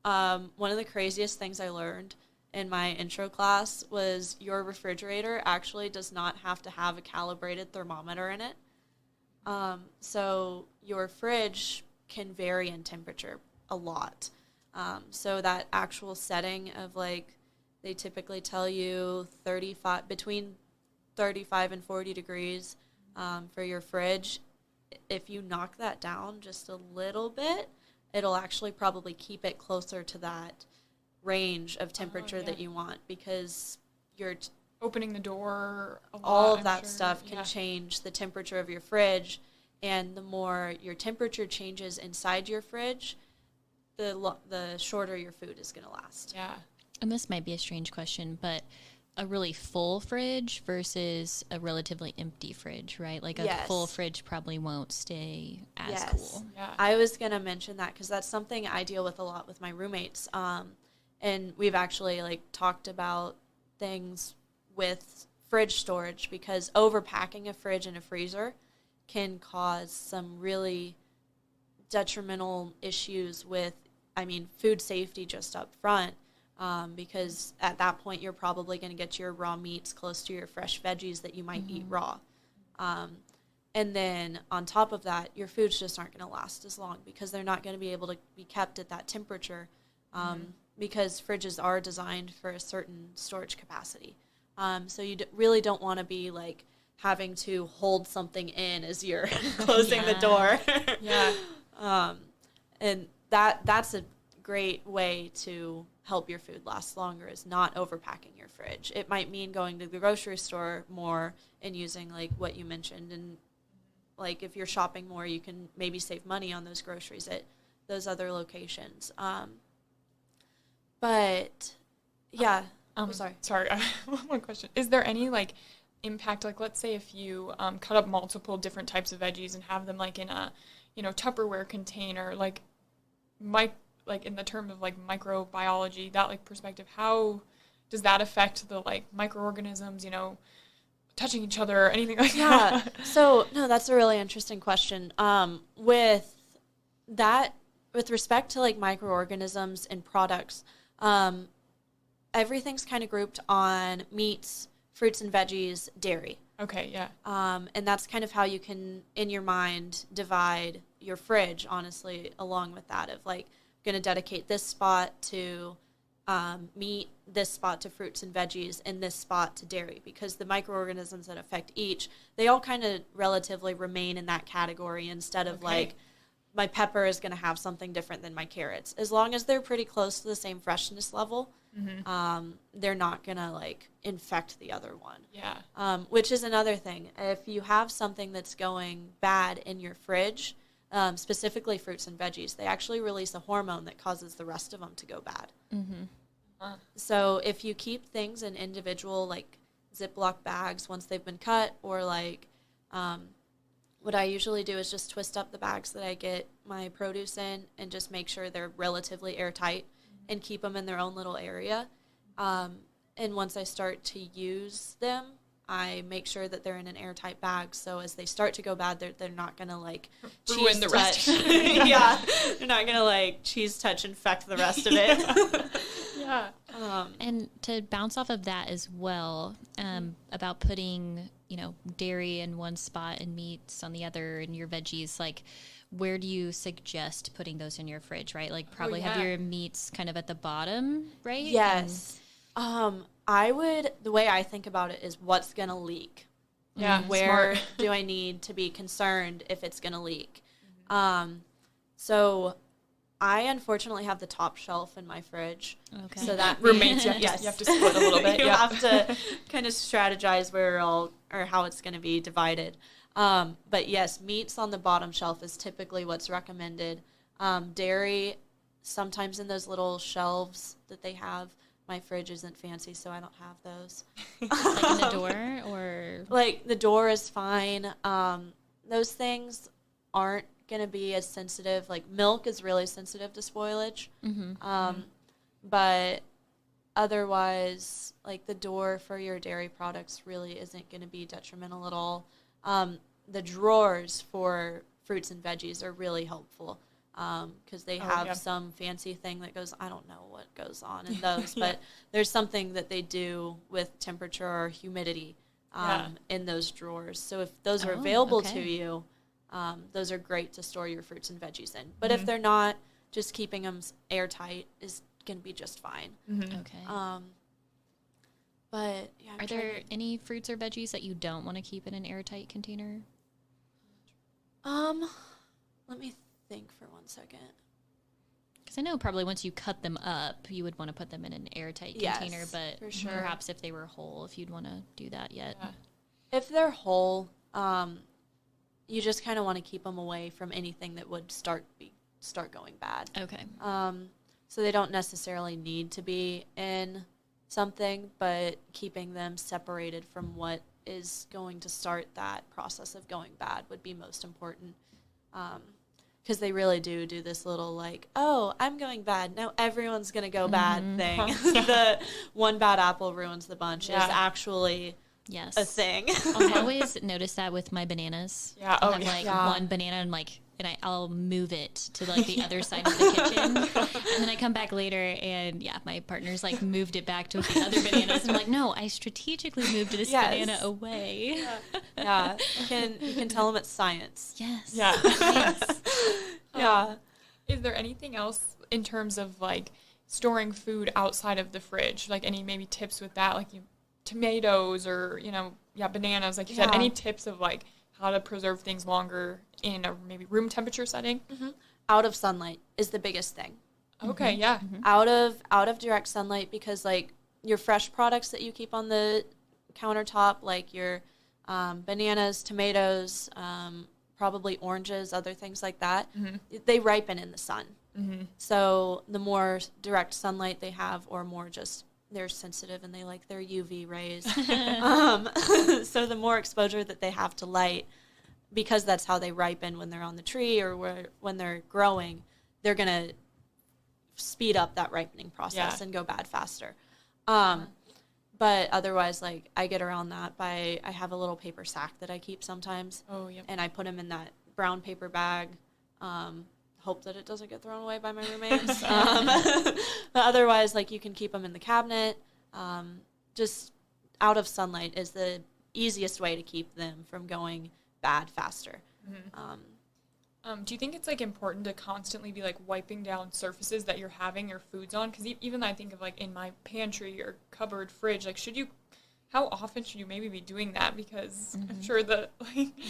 Speaker 2: One of the craziest things I learned in my intro class was your refrigerator actually does not have to have a calibrated thermometer in it. So your fridge can vary in temperature a lot. So that actual setting of like, they typically tell you between 35 and 40 degrees for your fridge. If you knock that down just a little bit, it'll actually probably keep it closer to that range of temperature that you want, because you're
Speaker 1: opening the door a lot,
Speaker 2: all of
Speaker 1: I'm
Speaker 2: that
Speaker 1: sure.
Speaker 2: stuff can change the temperature of your fridge, and the more your temperature changes inside your fridge, the shorter your food is going to last.
Speaker 1: Yeah.
Speaker 3: And this might be a strange question, but a really full fridge versus a relatively empty fridge, right? Like a full fridge probably won't stay as cool.
Speaker 1: Yeah.
Speaker 2: I was going to mention that because that's something I deal with a lot with my roommates. And we've actually like talked about things with fridge storage, because overpacking a fridge and a freezer can cause some really detrimental issues with, food safety just up front. Because at that point you're probably going to get your raw meats close to your fresh veggies that you might eat raw. And then on top of that, your foods just aren't going to last as long because they're not going to be able to be kept at that temperature, because fridges are designed for a certain storage capacity. So you really don't want to be like having to hold something in as you're closing the door. And that's a great way to help your food last longer, is not overpacking your fridge. It might mean going to the grocery store more and using like what you mentioned, and like if you're shopping more, you can maybe save money on those groceries at those other locations. But yeah,
Speaker 1: sorry, I have one more question. Is there any like impact, like let's say if you cut up multiple different types of veggies and have them like in a Tupperware container, like in the term of like microbiology, that like perspective, how does that affect the like microorganisms, touching each other or anything like that?
Speaker 2: So no, that's a really interesting question. With respect to like microorganisms in products, everything's kind of grouped on meats, fruits and veggies, dairy.
Speaker 1: Okay, yeah.
Speaker 2: And that's kind of how you can, in your mind, divide your fridge, honestly, along with that of like, going to dedicate this spot to meat, this spot to fruits and veggies, and this spot to dairy, because the microorganisms that affect each, they all kind of relatively remain in that category, instead of like, my pepper is going to have something different than my carrots. As long as they're pretty close to the same freshness level, they're not going to like infect the other one.
Speaker 1: Yeah.
Speaker 2: Which is another thing. If you have something that's going bad in your fridge, specifically fruits and veggies, they actually release a hormone that causes the rest of them to go bad. So if you keep things in individual like Ziploc bags once they've been cut, or like what I usually do is just twist up the bags that I get my produce in and just make sure they're relatively airtight and keep them in their own little area. And once I start to use them, I make sure that they're in an airtight bag, so as they start to go bad, they're not going to like
Speaker 1: ruin the rest.
Speaker 2: Yeah, they're not going to like cheese touch infect the rest of it.
Speaker 1: Yeah.
Speaker 3: And to bounce off of that as well, about putting, dairy in one spot and meats on the other and your veggies, like where do you suggest putting those in your fridge, right? Like probably have your meats kind of at the bottom, right?
Speaker 2: Yes. The way I think about it is what's going to leak.
Speaker 1: Yeah.
Speaker 2: Where do I need to be concerned if it's going to leak? So I unfortunately have the top shelf in my fridge.
Speaker 3: Okay.
Speaker 2: So that
Speaker 1: roommates,
Speaker 2: means,
Speaker 1: you have to split a little bit.
Speaker 2: You have to kind of strategize where or how it's going to be divided. But yes, meats on the bottom shelf is typically what's recommended. Dairy, sometimes in those little shelves that they have. My fridge isn't fancy, so I don't have those.
Speaker 3: Like in the door, or
Speaker 2: like the door is fine. Those things aren't going to be as sensitive. Like milk is really sensitive to spoilage. But otherwise, like the door for your dairy products really isn't going to be detrimental at all. The drawers for fruits and veggies are really helpful because they have some fancy thing that goes, I don't know what goes on in those, but there's something that they do with temperature or humidity in those drawers. So if those are available to you, those are great to store your fruits and veggies in. But if they're not, just keeping them airtight is going to be just fine.
Speaker 3: Okay.
Speaker 2: But yeah,
Speaker 3: are there any fruits or veggies that you don't want to keep in an airtight container?
Speaker 2: Let me think for 1 second.
Speaker 3: Because I know probably once you cut them up, you would want to put them in an airtight container, but
Speaker 2: for sure.
Speaker 3: Perhaps if they were whole, if you'd want to do that yet.
Speaker 1: Yeah.
Speaker 2: If they're whole, you just kind of want to keep them away from anything that would start going bad.
Speaker 3: Okay.
Speaker 2: So they don't necessarily need to be in something, but keeping them separated from what is going to start that process of going bad would be most important. Because they really do this little like, oh, I'm going bad, now everyone's going to go bad thing. The one bad apple ruins the bunch is actually a thing.
Speaker 3: I always notice that with my bananas.
Speaker 1: Yeah.
Speaker 3: I'll have one banana and I'll move it to like the other side of the kitchen, and then I come back later and my partner's like moved it back to the other bananas, and I'm like, no, I strategically moved this banana away.
Speaker 2: Yeah. You can tell them it's science.
Speaker 3: Yes.
Speaker 1: Yeah.
Speaker 2: Yeah.
Speaker 1: Is there anything else in terms of like storing food outside of the fridge? Like any maybe tips with that? Like tomatoes or, bananas, like you said, any tips of like how to preserve things longer in a maybe room temperature setting?
Speaker 2: Out of sunlight is the biggest thing.
Speaker 1: Okay, yeah.
Speaker 2: Out of direct sunlight, because like your fresh products that you keep on the countertop, like your bananas, tomatoes, probably oranges, other things like that, they ripen in the sun. So the more direct sunlight they have, or more just they're sensitive and they like their UV rays. So the more exposure that they have to light, because that's how they ripen when they're on the tree or when they're growing, they're going to speed up that ripening process and go bad faster. But otherwise, like I get around that by, I have a little paper sack that I keep sometimes.
Speaker 1: Oh, yeah.
Speaker 2: And I put them in that brown paper bag. Hope that it doesn't get thrown away by my roommates. But otherwise, like you can keep them in the cabinet. Just out of sunlight is the easiest way to keep them from going bad faster.
Speaker 1: Do you think it's like important to constantly be like wiping down surfaces that you're having your foods on? Because even I think of like in my pantry or cupboard, fridge, like how often should you maybe be doing that? Because I'm sure the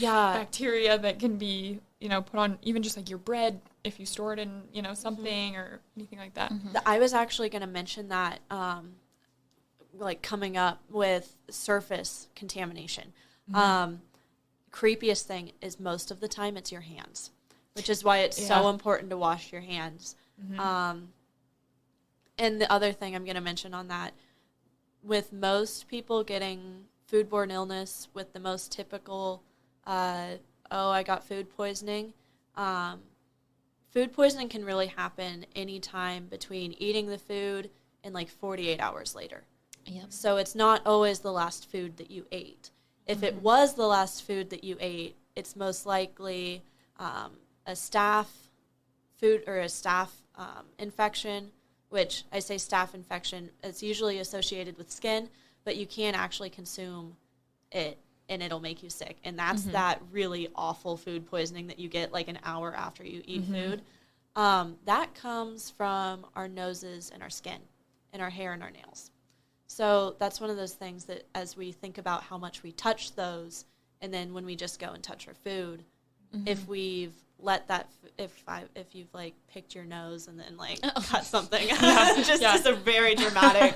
Speaker 1: bacteria that can be, put on even just like your bread if you store it in, something or anything like that.
Speaker 2: I was actually going to mention that, like coming up with surface contamination. Creepiest thing is most of the time it's your hands, which is why it's so important to wash your hands. And the other thing I'm going to mention on that, with most people getting foodborne illness, with the most typical, I got food poisoning. Food poisoning can really happen anytime between eating the food and like 48 hours later.
Speaker 3: Yep.
Speaker 2: So it's not always the last food that you ate. If it was the last food that you ate, it's most likely a staph infection, which I say staph infection, it's usually associated with skin, but you can actually consume it and it'll make you sick. And that's that really awful food poisoning that you get like an hour after you eat food. That comes from our noses and our skin and our hair and our nails. So that's one of those things that as we think about how much we touch those, and then when we just go and touch our food, if we've let that if you've like picked your nose and then like cut something, just a very dramatic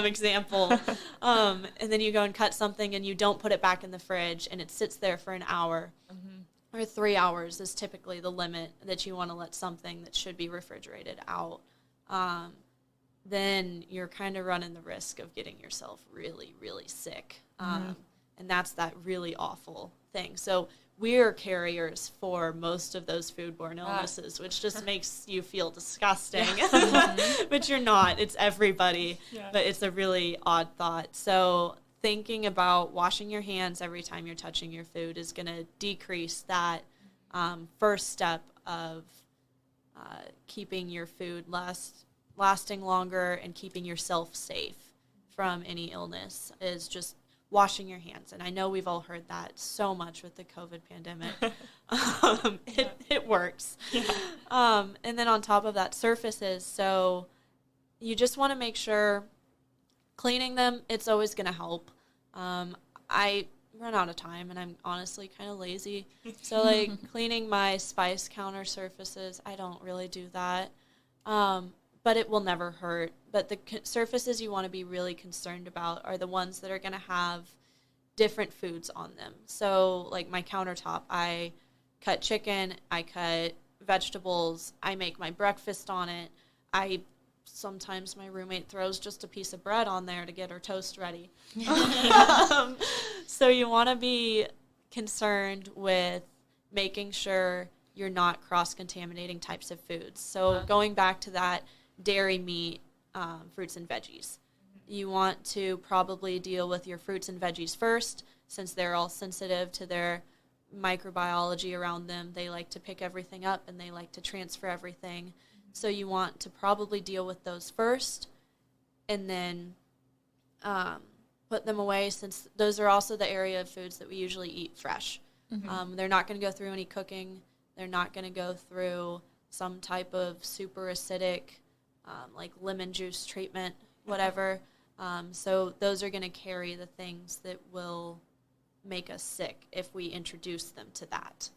Speaker 2: example, and then you go and cut something and you don't put it back in the fridge and it sits there for an hour. Or 3 hours is typically the limit that you want to let something that should be refrigerated out. Then you're kind of running the risk of getting yourself really, really sick. And that's that really awful thing. So we're carriers for most of those foodborne illnesses, which just makes you feel disgusting. But you're not. It's everybody. Yeah. But it's a really odd thought. So thinking about washing your hands every time you're touching your food is going to decrease that first step of keeping your food lasting longer and keeping yourself safe from any illness is just washing your hands. And I know we've all heard that so much with the COVID pandemic. It works. Yeah. And then on top of that, surfaces. So you just want to make sure cleaning them, it's always going to help. I run out of time, and I'm honestly kind of lazy. So, like, cleaning my spice counter surfaces, I don't really do that. But it will never hurt. But the surfaces you want to be really concerned about are the ones that are going to have different foods on them. So, like, my countertop, I cut chicken, I cut vegetables, I make my breakfast on it. Sometimes my roommate throws just a piece of bread on there to get her toast ready. So you want to be concerned with making sure you're not cross-contaminating types of foods. So going back to that dairy, meat, fruits and veggies, you want to probably deal with your fruits and veggies first, since they're all sensitive to their microbiology around them. They like to pick everything up and they like to transfer everything. So you want to probably deal with those first and then put them away, since those are also the area of foods that we usually eat fresh. They're not going to go through any cooking. They're not going to go through some type of super acidic, like lemon juice treatment, whatever. So those are going to carry the things that will make us sick if we introduce them to that.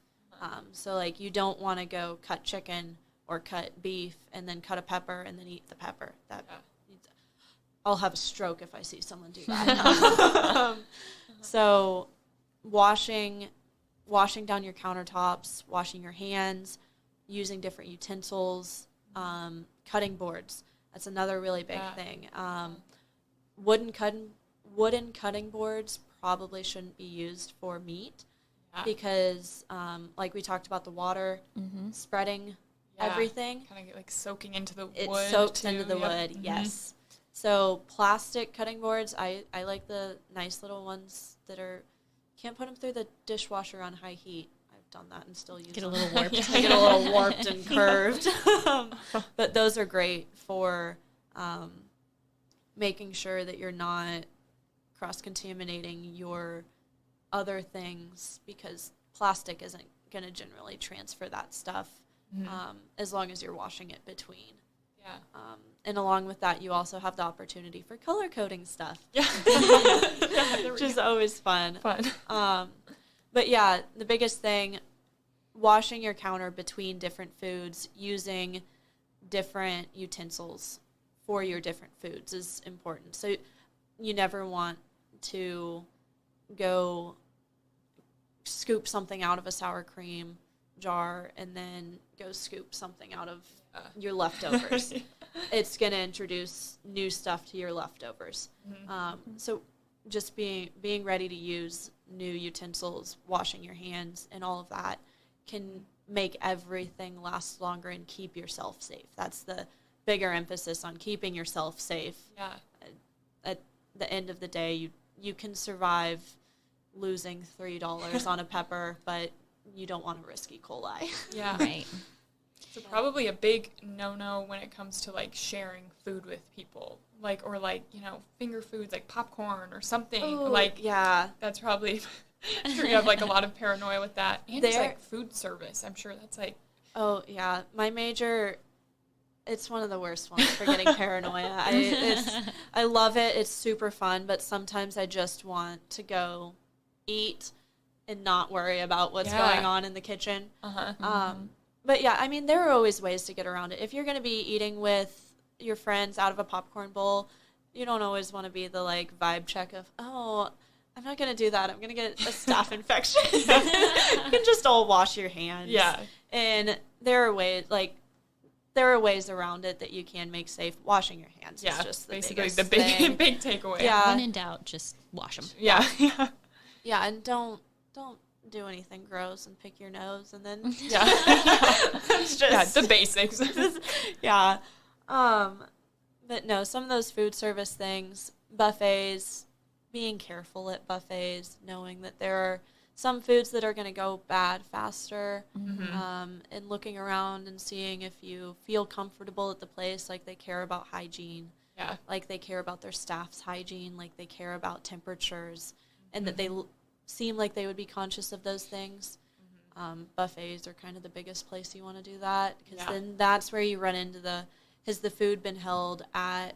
Speaker 2: So like you don't want to go cut chicken or cut beef and then cut a pepper and then eat the pepper. I'll have a stroke if I see someone do that. So washing down your countertops, washing your hands, using different utensils, cutting boards. That's another really big thing. Wooden cutting boards probably shouldn't be used for meat because, like we talked about the water spreading everything.
Speaker 1: Kind of like soaking into the wood.
Speaker 2: It soaks into the wood, yes. So plastic cutting boards, I like the nice little ones that can't put them through the dishwasher on high heat. I've done that and still use them.
Speaker 3: Get a little warped.
Speaker 2: They get a little warped and curved. But those are great for making sure that you're not cross-contaminating your other things, because plastic isn't going to generally transfer that stuff as long as you're washing it between. And along with that, you also have the opportunity for color coding stuff, which is always fun. But yeah, the biggest thing, washing your counter between different foods, using different utensils for your different foods is important. So you never want to go scoop something out of a sour cream jar and then go scoop something out of your leftovers. It's going to introduce new stuff to your leftovers. So just being ready to use new utensils, washing your hands, and all of that can make everything last longer and keep yourself safe. That's the bigger emphasis, on keeping yourself safe. At the end of the day, you can survive losing $3 on a pepper, but you don't want to risk E. coli.
Speaker 3: Right.
Speaker 1: So probably a big no-no when it comes to, like, sharing food with people. Like, or, like, you know, finger foods, like popcorn or something.
Speaker 2: Ooh,
Speaker 1: like, that's probably, I'm sure you have, like, a lot of paranoia with that. And it's, like, food service. I'm sure that's, like.
Speaker 2: Oh, yeah. My major, it's one of the worst ones for getting paranoia. I love it. It's super fun, but sometimes I just want to go eat and not worry about what's going on in the kitchen. But yeah, I mean, there are always ways to get around it. If you're going to be eating with your friends out of a popcorn bowl, you don't always want to be the like vibe check of, oh, I'm not going to do that. I'm going to get a staph infection. You can just all wash your hands.
Speaker 1: Yeah.
Speaker 2: And there are ways around it that you can make safe. Washing your hands is just the
Speaker 1: basically
Speaker 2: biggest
Speaker 1: the big
Speaker 2: thing.
Speaker 1: big takeaway.
Speaker 2: Yeah.
Speaker 3: When in doubt, just wash them.
Speaker 1: Yeah.
Speaker 2: Yeah, and don't do anything gross and pick your nose and then
Speaker 1: It's just the basics.
Speaker 2: Yeah. But no, some of those food service things, buffets, being careful at buffets, knowing that there are some foods that are going to go bad faster, and looking around and seeing if you feel comfortable at the place, like they care about hygiene, like they care about their staff's hygiene, like they care about temperatures, and that they seem like they would be conscious of those things. Buffets are kind of the biggest place you want to do that, because then that's where you run into has the food been held at,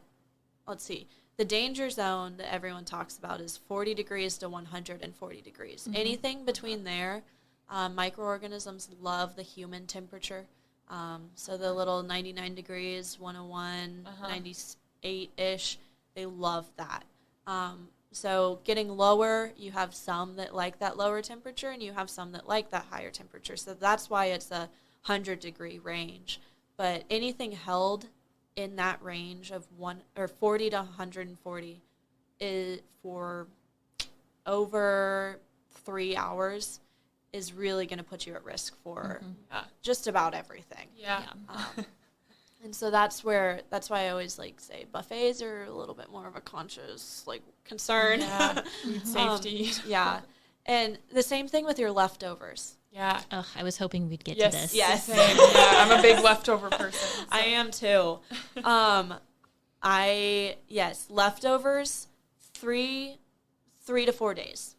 Speaker 2: let's see, the danger zone that everyone talks about is 40 degrees to 140 degrees. Anything between there, microorganisms love the human temperature. So the little 99 degrees, 101, 98-ish, they love that. So getting lower, you have some that like that lower temperature, and you have some that like that higher temperature. So that's why it's a 100-degree range. But anything held in that range of 40 to 140 is for over 3 hours is really going to put you at risk for just about everything. And so that's why I always like say buffets are a little bit more of a conscious like concern.
Speaker 1: Food safety.
Speaker 2: And the same thing with your leftovers.
Speaker 3: Ugh, I was hoping we'd get to this.
Speaker 2: Yes.
Speaker 1: Same. Yeah, I'm a big leftover person. So.
Speaker 2: I am too. Leftovers 3 to 4 days.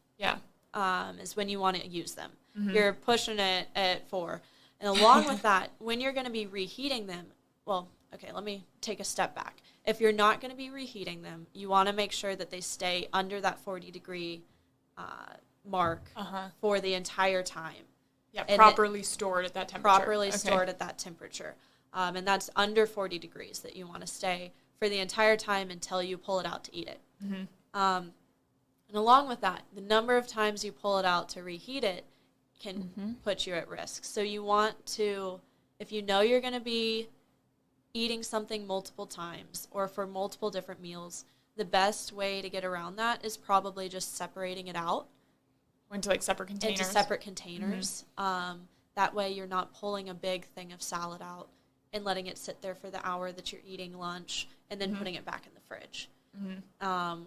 Speaker 2: Is when you want to use them. You're pushing it at 4. And along with that, when you're going to be reheating them, well, okay, let me take a step back. If you're not going to be reheating them, you want to make sure that they stay under that 40-degree mark for the entire time.
Speaker 1: And properly stored at that temperature.
Speaker 2: Stored at that temperature. And that's under 40 degrees that you want to stay for the entire time until you pull it out to eat it. And along with that, the number of times you pull it out to reheat it can put you at risk. So you want to, if you know you're going to be eating something multiple times or for multiple different meals, the best way to get around that is probably just separating it out.
Speaker 1: Into like separate containers.
Speaker 2: Into separate containers. That way you're not pulling a big thing of salad out and letting it sit there for the hour that you're eating lunch and then putting it back in the fridge.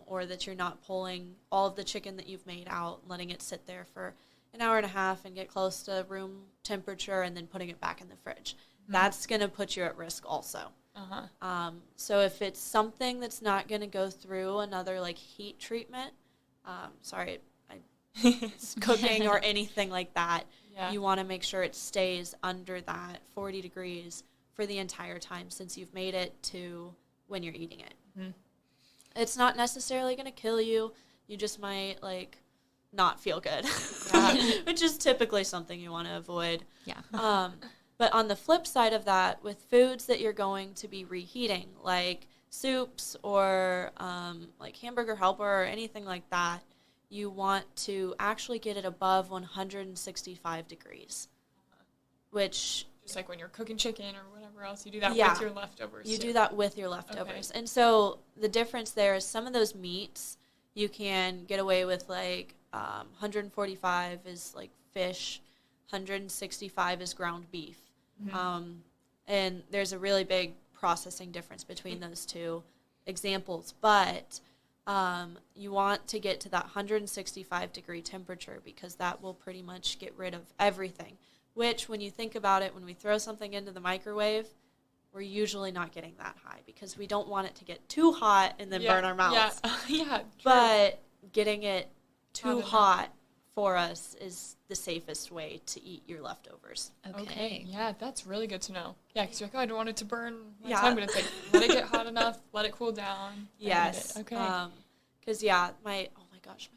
Speaker 2: Or that you're not pulling all of the chicken that you've made out and letting it sit there for an hour and a half and get close to room temperature and then putting it back in the fridge. That's going to put you at risk also. So if it's something that's not going to go through another like heat treatment, cooking or anything like that, you want to make sure it stays under that 40 degrees for the entire time since you've made it to when you're eating it. It's not necessarily going to kill you. You just might like not feel good, which is typically something you want to avoid. But on the flip side of that, with foods that you're going to be reheating, like soups or like Hamburger Helper or anything like that, you want to actually get it above 165 degrees, which...
Speaker 1: Just like when you're cooking chicken or whatever else, you do that with your leftovers.
Speaker 2: You do that with your leftovers. And so the difference there is some of those meats you can get away with like 145 is like fish, 165 is ground beef. And there's a really big processing difference between those two examples. But you want to get to that 165 degree temperature because that will pretty much get rid of everything. Which, when you think about it, when we throw something into the microwave, we're usually not getting that high because we don't want it to get too hot and then burn our mouths. But getting it too hot for us is the safest way to eat your leftovers.
Speaker 3: Okay.
Speaker 1: Yeah, that's really good to know. Yeah, because you're like, oh, I don't want it to burn my tongue, but it's like, let it get hot enough, let it cool down.
Speaker 2: Yes.
Speaker 1: Okay.
Speaker 2: Because, oh my gosh,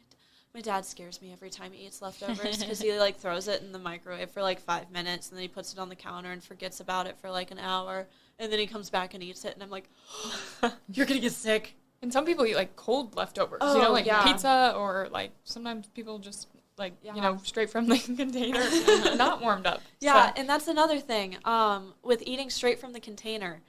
Speaker 2: My dad scares me every time he eats leftovers because he, like, throws it in the microwave for, like, 5 minutes, and then he puts it on the counter and forgets about it for, like, an hour, and then he comes back and eats it, and I'm like, you're going to get sick.
Speaker 1: And some people eat, like, cold leftovers, like pizza, or, like, sometimes people just, like, straight from the container, not warmed up.
Speaker 2: Yeah, and that's another thing. With eating straight from the container,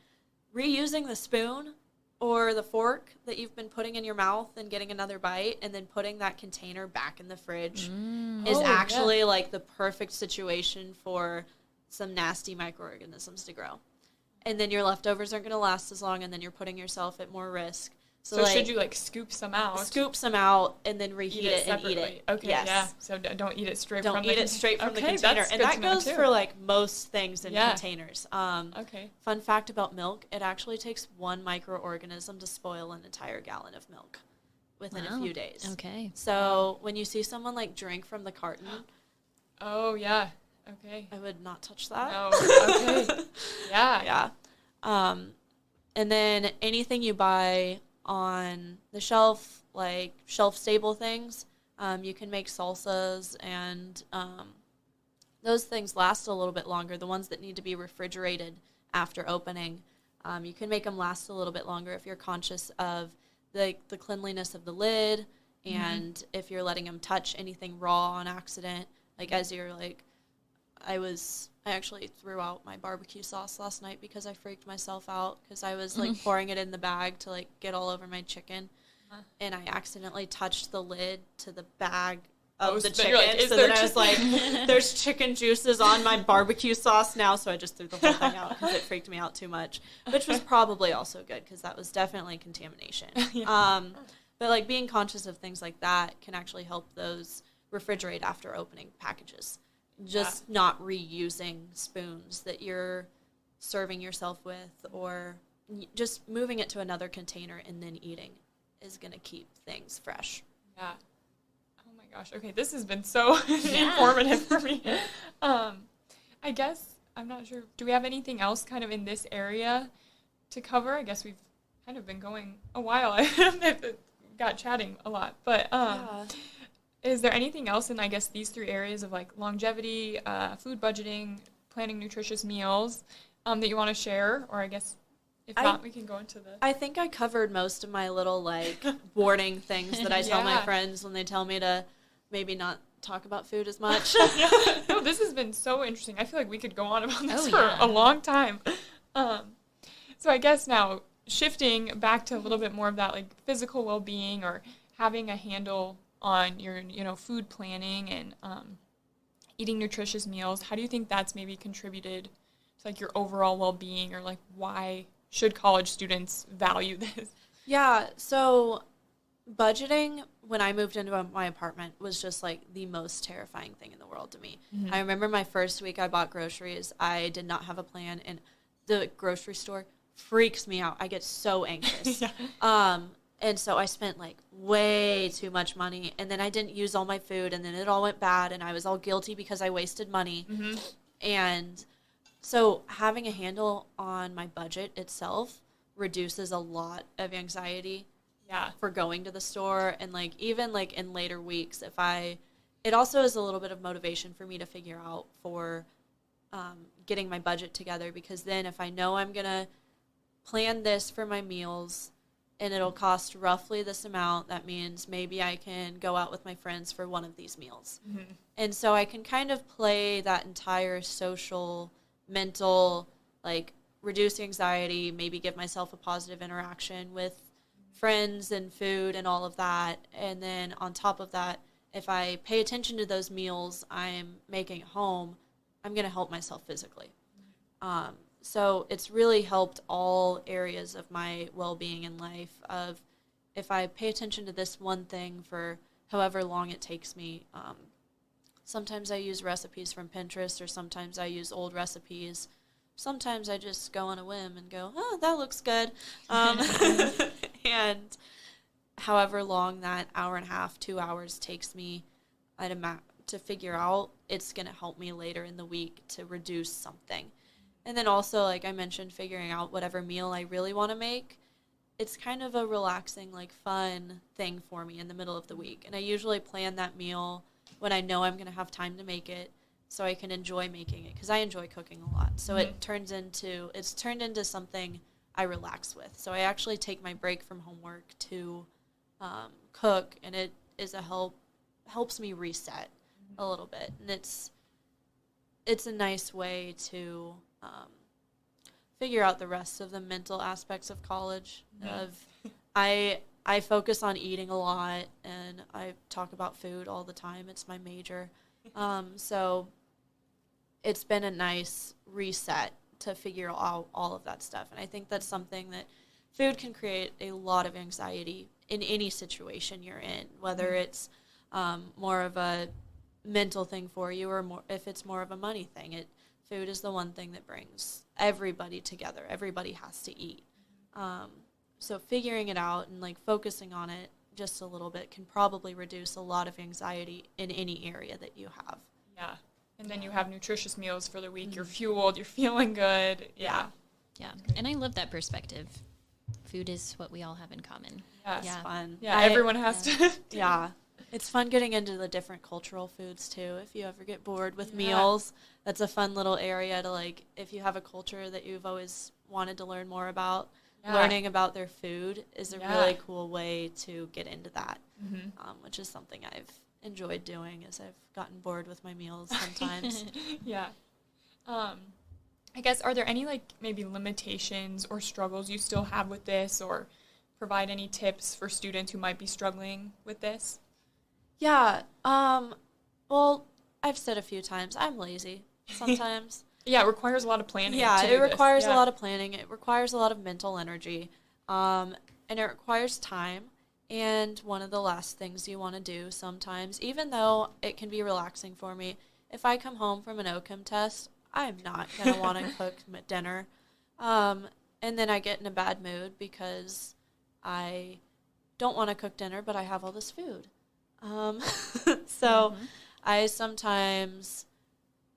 Speaker 2: reusing the spoon or the fork that you've been putting in your mouth and getting another bite and then putting that container back in the fridge is actually like the perfect situation for some nasty microorganisms to grow. And then your leftovers aren't going to last as long, and then you're putting yourself at more risk.
Speaker 1: So like, should you, like, scoop some out?
Speaker 2: Scoop some out and then reheat it and eat it.
Speaker 1: Okay, yes. Yeah. So don't eat it straight from the container.
Speaker 2: Don't eat it straight from the container. And that goes for, like, most things in containers. Fun fact about milk, it actually takes one microorganism to spoil an entire gallon of milk within a few days.
Speaker 3: Okay.
Speaker 2: So when you see someone, like, drink from the carton.
Speaker 1: Oh, yeah. Okay.
Speaker 2: I would not touch that.
Speaker 1: No. Okay. Yeah.
Speaker 2: And then anything you buy on the shelf, like shelf-stable things, you can make salsas, and those things last a little bit longer. The ones that need to be refrigerated after opening, you can make them last a little bit longer if you're conscious of the cleanliness of the lid, and if you're letting them touch anything raw on accident. Like, as you're, like, I actually threw out my barbecue sauce last night because I freaked myself out because I was, like, pouring it in the bag to, like, get all over my chicken, and I accidentally touched the lid to the bag of the chicken. Like, so then I was like, there's chicken juices on my barbecue sauce now, so I just threw the whole thing out because it freaked me out too much, which was probably also good because that was definitely contamination. But, like, being conscious of things like that can actually help those refrigerate after opening packages. Just not reusing spoons that you're serving yourself with, or just moving it to another container and then eating is going to keep things fresh.
Speaker 1: Yeah. Oh my gosh. Okay, this has been so informative for me. I guess, I'm not sure, do we have anything else kind of in this area to cover? I guess we've kind of been going a while. I got chatting a lot, but is there anything else in, I guess, these three areas of, like, longevity, food budgeting, planning nutritious meals that you want to share? Or I guess, if not, we can go into the...
Speaker 2: I think I covered most of my little, like, warning things that I tell my friends when they tell me to maybe not talk about food as much.
Speaker 1: No, this has been so interesting. I feel like we could go on about this for a long time. So I guess now, shifting back to a little bit more of that, like, physical well-being or having a handle on your, food planning and eating nutritious meals, how do you think that's maybe contributed to, like, your overall well-being, or, like, why should college students value this?
Speaker 2: Yeah, so budgeting when I moved into my apartment was just, like, the most terrifying thing in the world to me. I remember my first week I bought groceries. I did not have a plan, and the grocery store freaks me out. I get so anxious. And so I spent, like, way too much money, and then I didn't use all my food, and then it all went bad, and I was all guilty because I wasted money. And so having a handle on my budget itself reduces a lot of anxiety for going to the store. And, like, even, like, in later weeks, it also is a little bit of motivation for me to figure out for getting my budget together, because then if I know I'm going to plan this for my meals and it'll cost roughly this amount, that means maybe I can go out with my friends for one of these meals. And so I can kind of play that entire social, mental, like, reduce anxiety, maybe give myself a positive interaction with friends and food and all of that. And then on top of that, if I pay attention to those meals I'm making at home, I'm going to help myself physically. So it's really helped all areas of my well-being in life, of if I pay attention to this one thing for however long it takes me. Sometimes I use recipes from Pinterest, or sometimes I use old recipes. Sometimes I just go on a whim and go, oh, that looks good. And however long that hour and a half, 2 hours takes me to figure out, it's going to help me later in the week to reduce something. And then also, like I mentioned, figuring out whatever meal I really want to make it's kind of a relaxing, like, fun thing for me in the middle of the week. And I usually plan that meal when I know I'm going to have time to make it so I can enjoy making it, because I enjoy cooking a lot. So it's turned into something I relax with. So I actually take my break from homework to cook, and it is helps me reset a little bit. And it's a nice way to figure out the rest of the mental aspects of college. I focus on eating a lot, and I talk about food all the time. It's my major. So it's been a nice reset to figure out all of that stuff. And I think that's something that food can create a lot of anxiety in any situation you're in, whether it's more of a mental thing for you or more if it's more of a money thing. Food is the one thing that brings everybody together. Everybody has to eat. So figuring it out and, like, focusing on it just a little bit can probably reduce a lot of anxiety in any area that you have.
Speaker 1: Yeah. And then you have nutritious meals for the week. You're fueled. You're feeling good.
Speaker 3: Yeah. And I love that perspective. Food is what we all have in common.
Speaker 1: Yes.
Speaker 2: It's fun.
Speaker 1: Yeah, everyone has to.
Speaker 2: Yeah. It's fun getting into the different cultural foods, too. If you ever get bored with meals, that's a fun little area to, like, if you have a culture that you've always wanted to learn more about, learning about their food is a really cool way to get into that, which is something I've enjoyed doing as I've gotten bored with my meals sometimes.
Speaker 1: I guess, are there any, like, maybe limitations or struggles you still have with this, or provide any tips for students who might be struggling with this?
Speaker 2: Yeah. Well, I've said a few times, I'm lazy sometimes.
Speaker 1: Yeah, it requires a lot of planning.
Speaker 2: Yeah, it requires a lot of planning. It requires a lot of mental energy. And it requires time. And one of the last things you want to do sometimes, even though it can be relaxing for me, if I come home from an OCHM test, I'm not going to want to cook dinner. And then I get in a bad mood because I don't want to cook dinner, but I have all this food. So I sometimes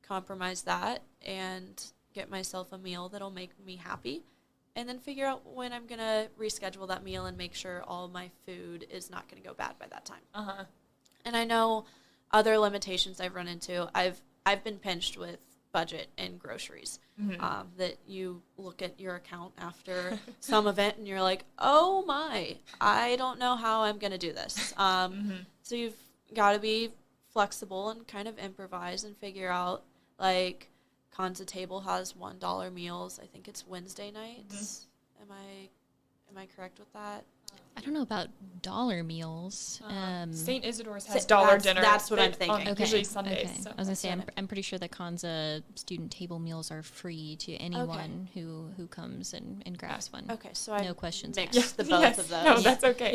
Speaker 2: compromise that and get myself a meal that'll make me happy, and then figure out when I'm going to reschedule that meal and make sure all my food is not going to go bad by that time. And I know other limitations I've run into. I've been pinched with budget and groceries, that you look at your account after some event and you're like, oh my, I don't know how I'm going to do this. So you've got to be flexible and kind of improvise and figure out, like, Conza Table has $1 meals. I think it's Wednesday nights. Am I correct with that?
Speaker 3: I don't know about dollar meals.
Speaker 1: St. Isidore's has dollar dinner.
Speaker 2: That's what I'm thinking.
Speaker 1: Usually Sundays.
Speaker 3: Okay.
Speaker 1: So.
Speaker 3: I was going to say, I'm pretty sure the Kanza student table meals are free to anyone who comes and grabs one.
Speaker 2: Okay, so I
Speaker 3: no questions
Speaker 2: mixed the both of those.
Speaker 1: No, that's okay.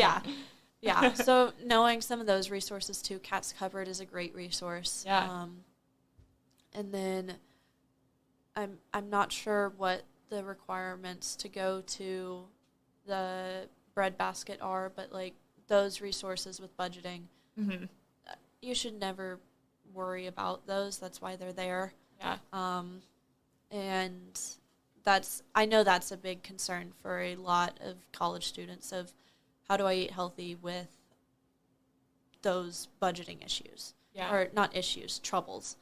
Speaker 2: Yeah. So knowing some of those resources too, Cat's Cupboard is a great resource.
Speaker 1: Yeah.
Speaker 2: And then I'm not sure what the requirements to go to the bread basket are, but, like, those resources with budgeting, you should never worry about those. That's why they're there.
Speaker 1: Yeah.
Speaker 2: And I know that's a big concern for a lot of college students, of how do I eat healthy with those budgeting issues?
Speaker 1: Yeah.
Speaker 2: Or not issues, troubles.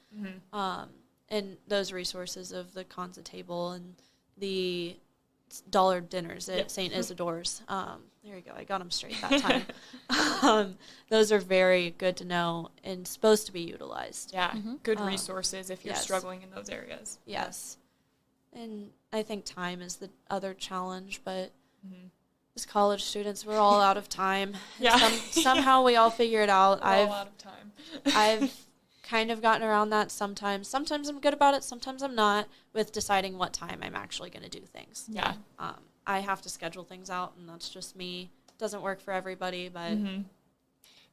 Speaker 2: And those resources of the Conza Table and the dollar dinners at St. Isidore's. There you go. I got them straight that time. Those are very good to know and supposed to be utilized.
Speaker 1: Yeah. Good resources if you're struggling in those areas.
Speaker 2: Yes. And I think time is the other challenge, but as college students, we're all out of time.
Speaker 1: Yeah.
Speaker 2: Somehow we all figure it out.
Speaker 1: We're all out of time.
Speaker 2: I've kind of gotten around that sometimes. Sometimes I'm good about it. Sometimes I'm not, with deciding what time I'm actually going to do things.
Speaker 1: Yeah.
Speaker 2: I have to schedule things out, and that's just me. It doesn't work for everybody, but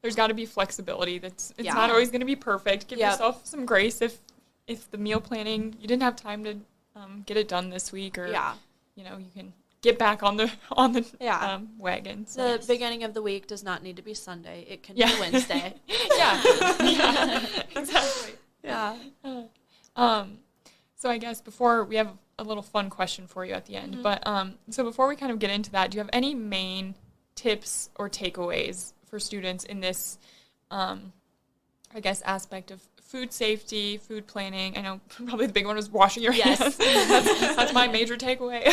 Speaker 1: there's got to be flexibility. It's not always going to be perfect. Give yourself some grace if the meal planning, you didn't have time to get it done this week, or you can get back on the wagon. So
Speaker 2: the beginning of the week does not need to be Sunday. It can be Wednesday.
Speaker 1: Yeah, exactly.
Speaker 2: Yeah.
Speaker 1: So I guess before we have a little fun question for you at the end, but so before we kind of get into that, do you have any main tips or takeaways for students in this, I guess, aspect of food safety, food planning? I know probably the big one was washing your hands. That's my major takeaway.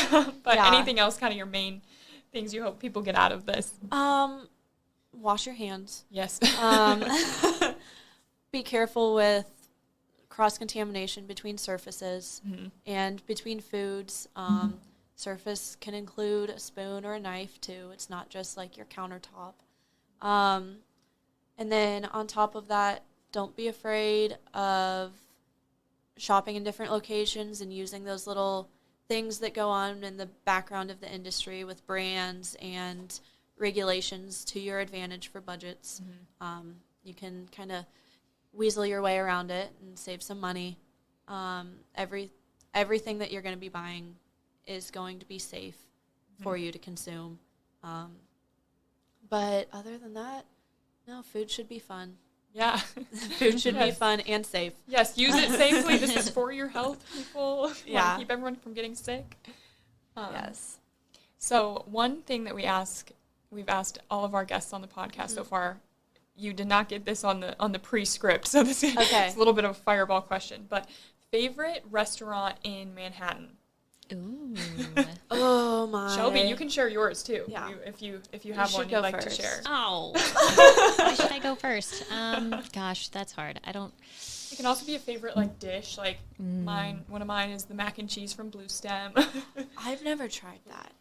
Speaker 1: But anything else, kind of your main things you hope people get out of this?
Speaker 2: Wash your hands.
Speaker 1: Yes.
Speaker 2: Be careful with cross-contamination between surfaces and between foods. Surface can include a spoon or a knife too. It's not just like your countertop. And then on top of that, don't be afraid of shopping in different locations and using those little things that go on in the background of the industry with brands and regulations to your advantage for budgets. You can kind of weasel your way around it and save some money. Everything that you're going to be buying is going to be safe for you to consume. But other than that, no, food should be fun.
Speaker 1: Yeah.
Speaker 2: Food should be fun and safe.
Speaker 1: Yes, use it safely. This is for your health, people.
Speaker 2: Yeah.
Speaker 1: Keep everyone from getting sick.
Speaker 2: Yes.
Speaker 1: So one thing that we've asked all of our guests on the podcast so far. You did not get this on the pre-script, so this is a little bit of a fireball question. But favorite restaurant in Manhattan?
Speaker 3: Ooh.
Speaker 2: Oh my.
Speaker 1: Shelby, you can share yours too.
Speaker 2: Yeah.
Speaker 1: If you have one you'd like to share.
Speaker 3: Oh. Why should I go first? Gosh, that's hard. I don't.
Speaker 1: It can also be a favorite like dish. Like one of mine is the mac and cheese from Blue Stem.
Speaker 2: I've never tried that.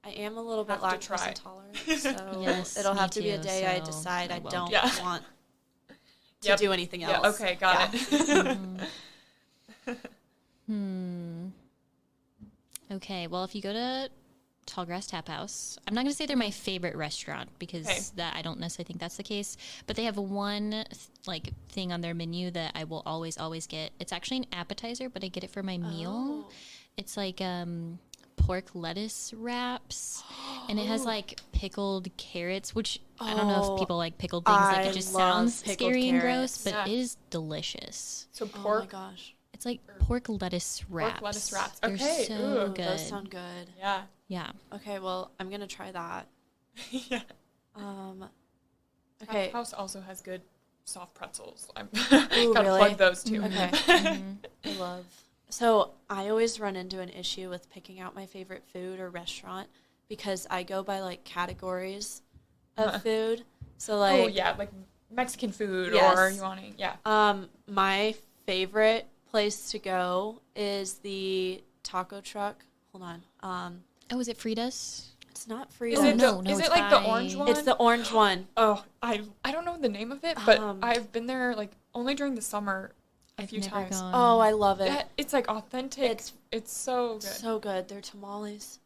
Speaker 2: I am a little bit
Speaker 1: Have to
Speaker 2: lactose
Speaker 1: try.
Speaker 2: intolerant, so
Speaker 3: Yes,
Speaker 2: it'll
Speaker 3: me
Speaker 2: have to be a
Speaker 3: too,
Speaker 2: day I
Speaker 3: so
Speaker 2: decide I
Speaker 3: I won't.
Speaker 2: don't
Speaker 1: Yeah.
Speaker 2: want to do anything else.
Speaker 1: Yeah, okay, got it.
Speaker 3: Okay, well, if you go to Tallgrass Tap House, I'm not going to say they're my favorite restaurant because that I don't necessarily think that's the case, but they have one thing on their menu that I will always get. It's actually an appetizer, but I get it for my meal. It's like pork lettuce wraps, and it has like pickled carrots, which I don't know if people like pickled things. Like it just sounds scary and gross, but it is delicious.
Speaker 1: So
Speaker 2: Oh
Speaker 1: pork.
Speaker 2: my gosh.
Speaker 3: It's like pork lettuce wraps.
Speaker 1: Pork lettuce wraps.
Speaker 3: They're
Speaker 1: Okay.
Speaker 3: so
Speaker 1: Ooh,
Speaker 3: good.
Speaker 2: Those sound good.
Speaker 1: Yeah.
Speaker 3: Yeah.
Speaker 2: Okay, well, I'm going to try that.
Speaker 1: Yeah.
Speaker 2: Okay.
Speaker 1: House also has good soft pretzels. I'm
Speaker 2: Ooh,
Speaker 1: gotta
Speaker 2: really?
Speaker 1: plug those too.
Speaker 2: Okay. I love. So I always run into an issue with picking out my favorite food or restaurant because I go by like categories of food. So like,
Speaker 1: oh yeah, like Mexican food
Speaker 2: Yes.
Speaker 1: or you wanting
Speaker 2: my favorite place to go is the taco truck. Hold on.
Speaker 3: Oh, is it Frida's?
Speaker 2: It's not
Speaker 1: Is
Speaker 2: Frida's.
Speaker 1: it
Speaker 3: no,
Speaker 1: is
Speaker 3: it's
Speaker 1: it like the
Speaker 3: by-
Speaker 1: orange one?
Speaker 2: It's the orange one.
Speaker 1: Oh, I don't know the name of it, but
Speaker 2: Um,
Speaker 1: I've been there like only during the summer a few
Speaker 3: never
Speaker 1: times.
Speaker 3: gone.
Speaker 2: Oh, I love it.
Speaker 1: It's like authentic. It's so good.
Speaker 2: So good. Their tamales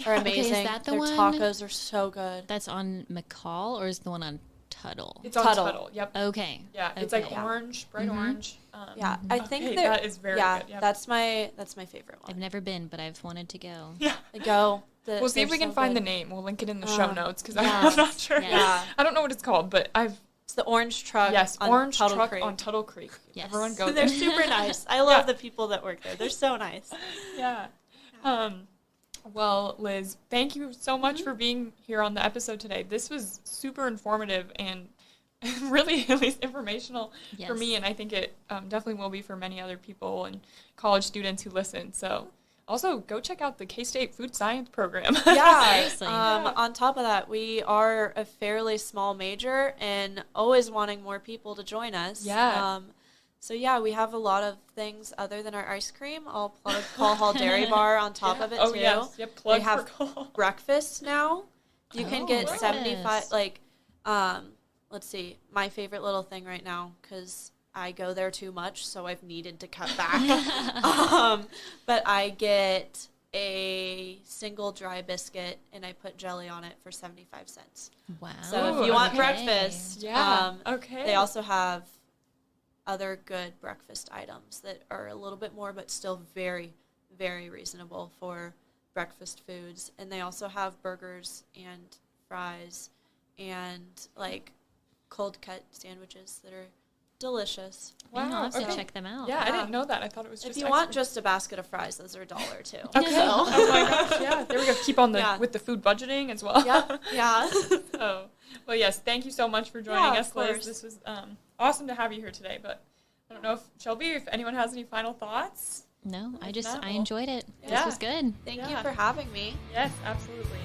Speaker 2: are amazing.
Speaker 3: is that the
Speaker 2: Their
Speaker 3: one?
Speaker 2: tacos are so good.
Speaker 3: That's on McCall, or is the one on Tuttle?
Speaker 1: It's on
Speaker 2: Tuttle.
Speaker 1: Tuttle. Yep.
Speaker 3: Okay.
Speaker 1: Yeah, it's like
Speaker 3: Okay.
Speaker 1: orange, bright orange.
Speaker 2: Yeah, I think
Speaker 1: okay,
Speaker 2: they're-
Speaker 1: that is very
Speaker 2: yeah,
Speaker 1: good. Yep.
Speaker 2: that's my favorite
Speaker 3: I've
Speaker 2: one.
Speaker 3: never been, but I've wanted to go.
Speaker 1: Yeah.
Speaker 2: Go.
Speaker 1: We'll see if we
Speaker 2: they're
Speaker 1: can
Speaker 2: so
Speaker 1: find the
Speaker 2: good.
Speaker 1: name. We'll link it in the show notes because
Speaker 2: yes,
Speaker 1: I'm not sure.
Speaker 3: yes.
Speaker 2: Yeah.
Speaker 1: I don't know what it's called, but
Speaker 2: It's the orange truck.
Speaker 1: yes,
Speaker 2: on
Speaker 1: orange
Speaker 2: Tuttle
Speaker 1: truck
Speaker 2: Creek.
Speaker 1: on Tuttle Creek.
Speaker 3: Yes.
Speaker 1: Everyone go
Speaker 2: They're
Speaker 1: there.
Speaker 2: super nice. I love
Speaker 1: Yeah.
Speaker 2: the people that work there. They're so nice.
Speaker 1: Yeah. Well, Liz, thank you so much for being here on the episode today. This was super informative and really at least informational for me,
Speaker 3: Yes.
Speaker 1: and I think it definitely will be for many other people and college students who listen. So also go check out the K-State Food Science program.
Speaker 2: Yeah.
Speaker 3: Seriously.
Speaker 2: On top of that, we are a fairly small major and always wanting more people to join us.
Speaker 1: Yeah.
Speaker 2: So yeah, we have a lot of things other than our ice cream. I'll plug Call Hall Dairy Bar on top of it
Speaker 1: Oh,
Speaker 2: too.
Speaker 1: yes. Yep, plug
Speaker 2: They have
Speaker 1: for Call.
Speaker 2: breakfast now. You can
Speaker 3: Oh,
Speaker 2: get
Speaker 3: breakfast.
Speaker 2: 75 let's see, my favorite little thing right now, because I go there too much, so I've needed to cut back. But I get a single dry biscuit, and I put jelly on it for 75 cents.
Speaker 3: Wow.
Speaker 2: So if
Speaker 1: Ooh,
Speaker 2: you want
Speaker 1: okay.
Speaker 2: breakfast,
Speaker 1: Yeah. Okay.
Speaker 2: they also have other good breakfast items that are a little bit more, but still very, very reasonable for breakfast foods. And they also have burgers and fries and like cold cut sandwiches that are delicious.
Speaker 3: Wow, I'll have to
Speaker 1: okay.
Speaker 3: check them out.
Speaker 1: Yeah, I didn't know that. I thought it was just
Speaker 2: If you want just a basket of fries, those are $1 too.
Speaker 1: Okay.
Speaker 2: So.
Speaker 1: Oh my gosh, yeah. There we go. Keep on with the food budgeting as well.
Speaker 2: Yep. Yeah.
Speaker 1: So, well, yes, thank you so much for joining us, Liz.
Speaker 2: Course.
Speaker 1: This was awesome to have you here today, but I don't know if, Shelby, if anyone has any final thoughts?
Speaker 3: No,
Speaker 1: If not,
Speaker 3: I enjoyed it.
Speaker 1: Yeah.
Speaker 3: This was good.
Speaker 2: Thank you for having me.
Speaker 1: Yes, absolutely.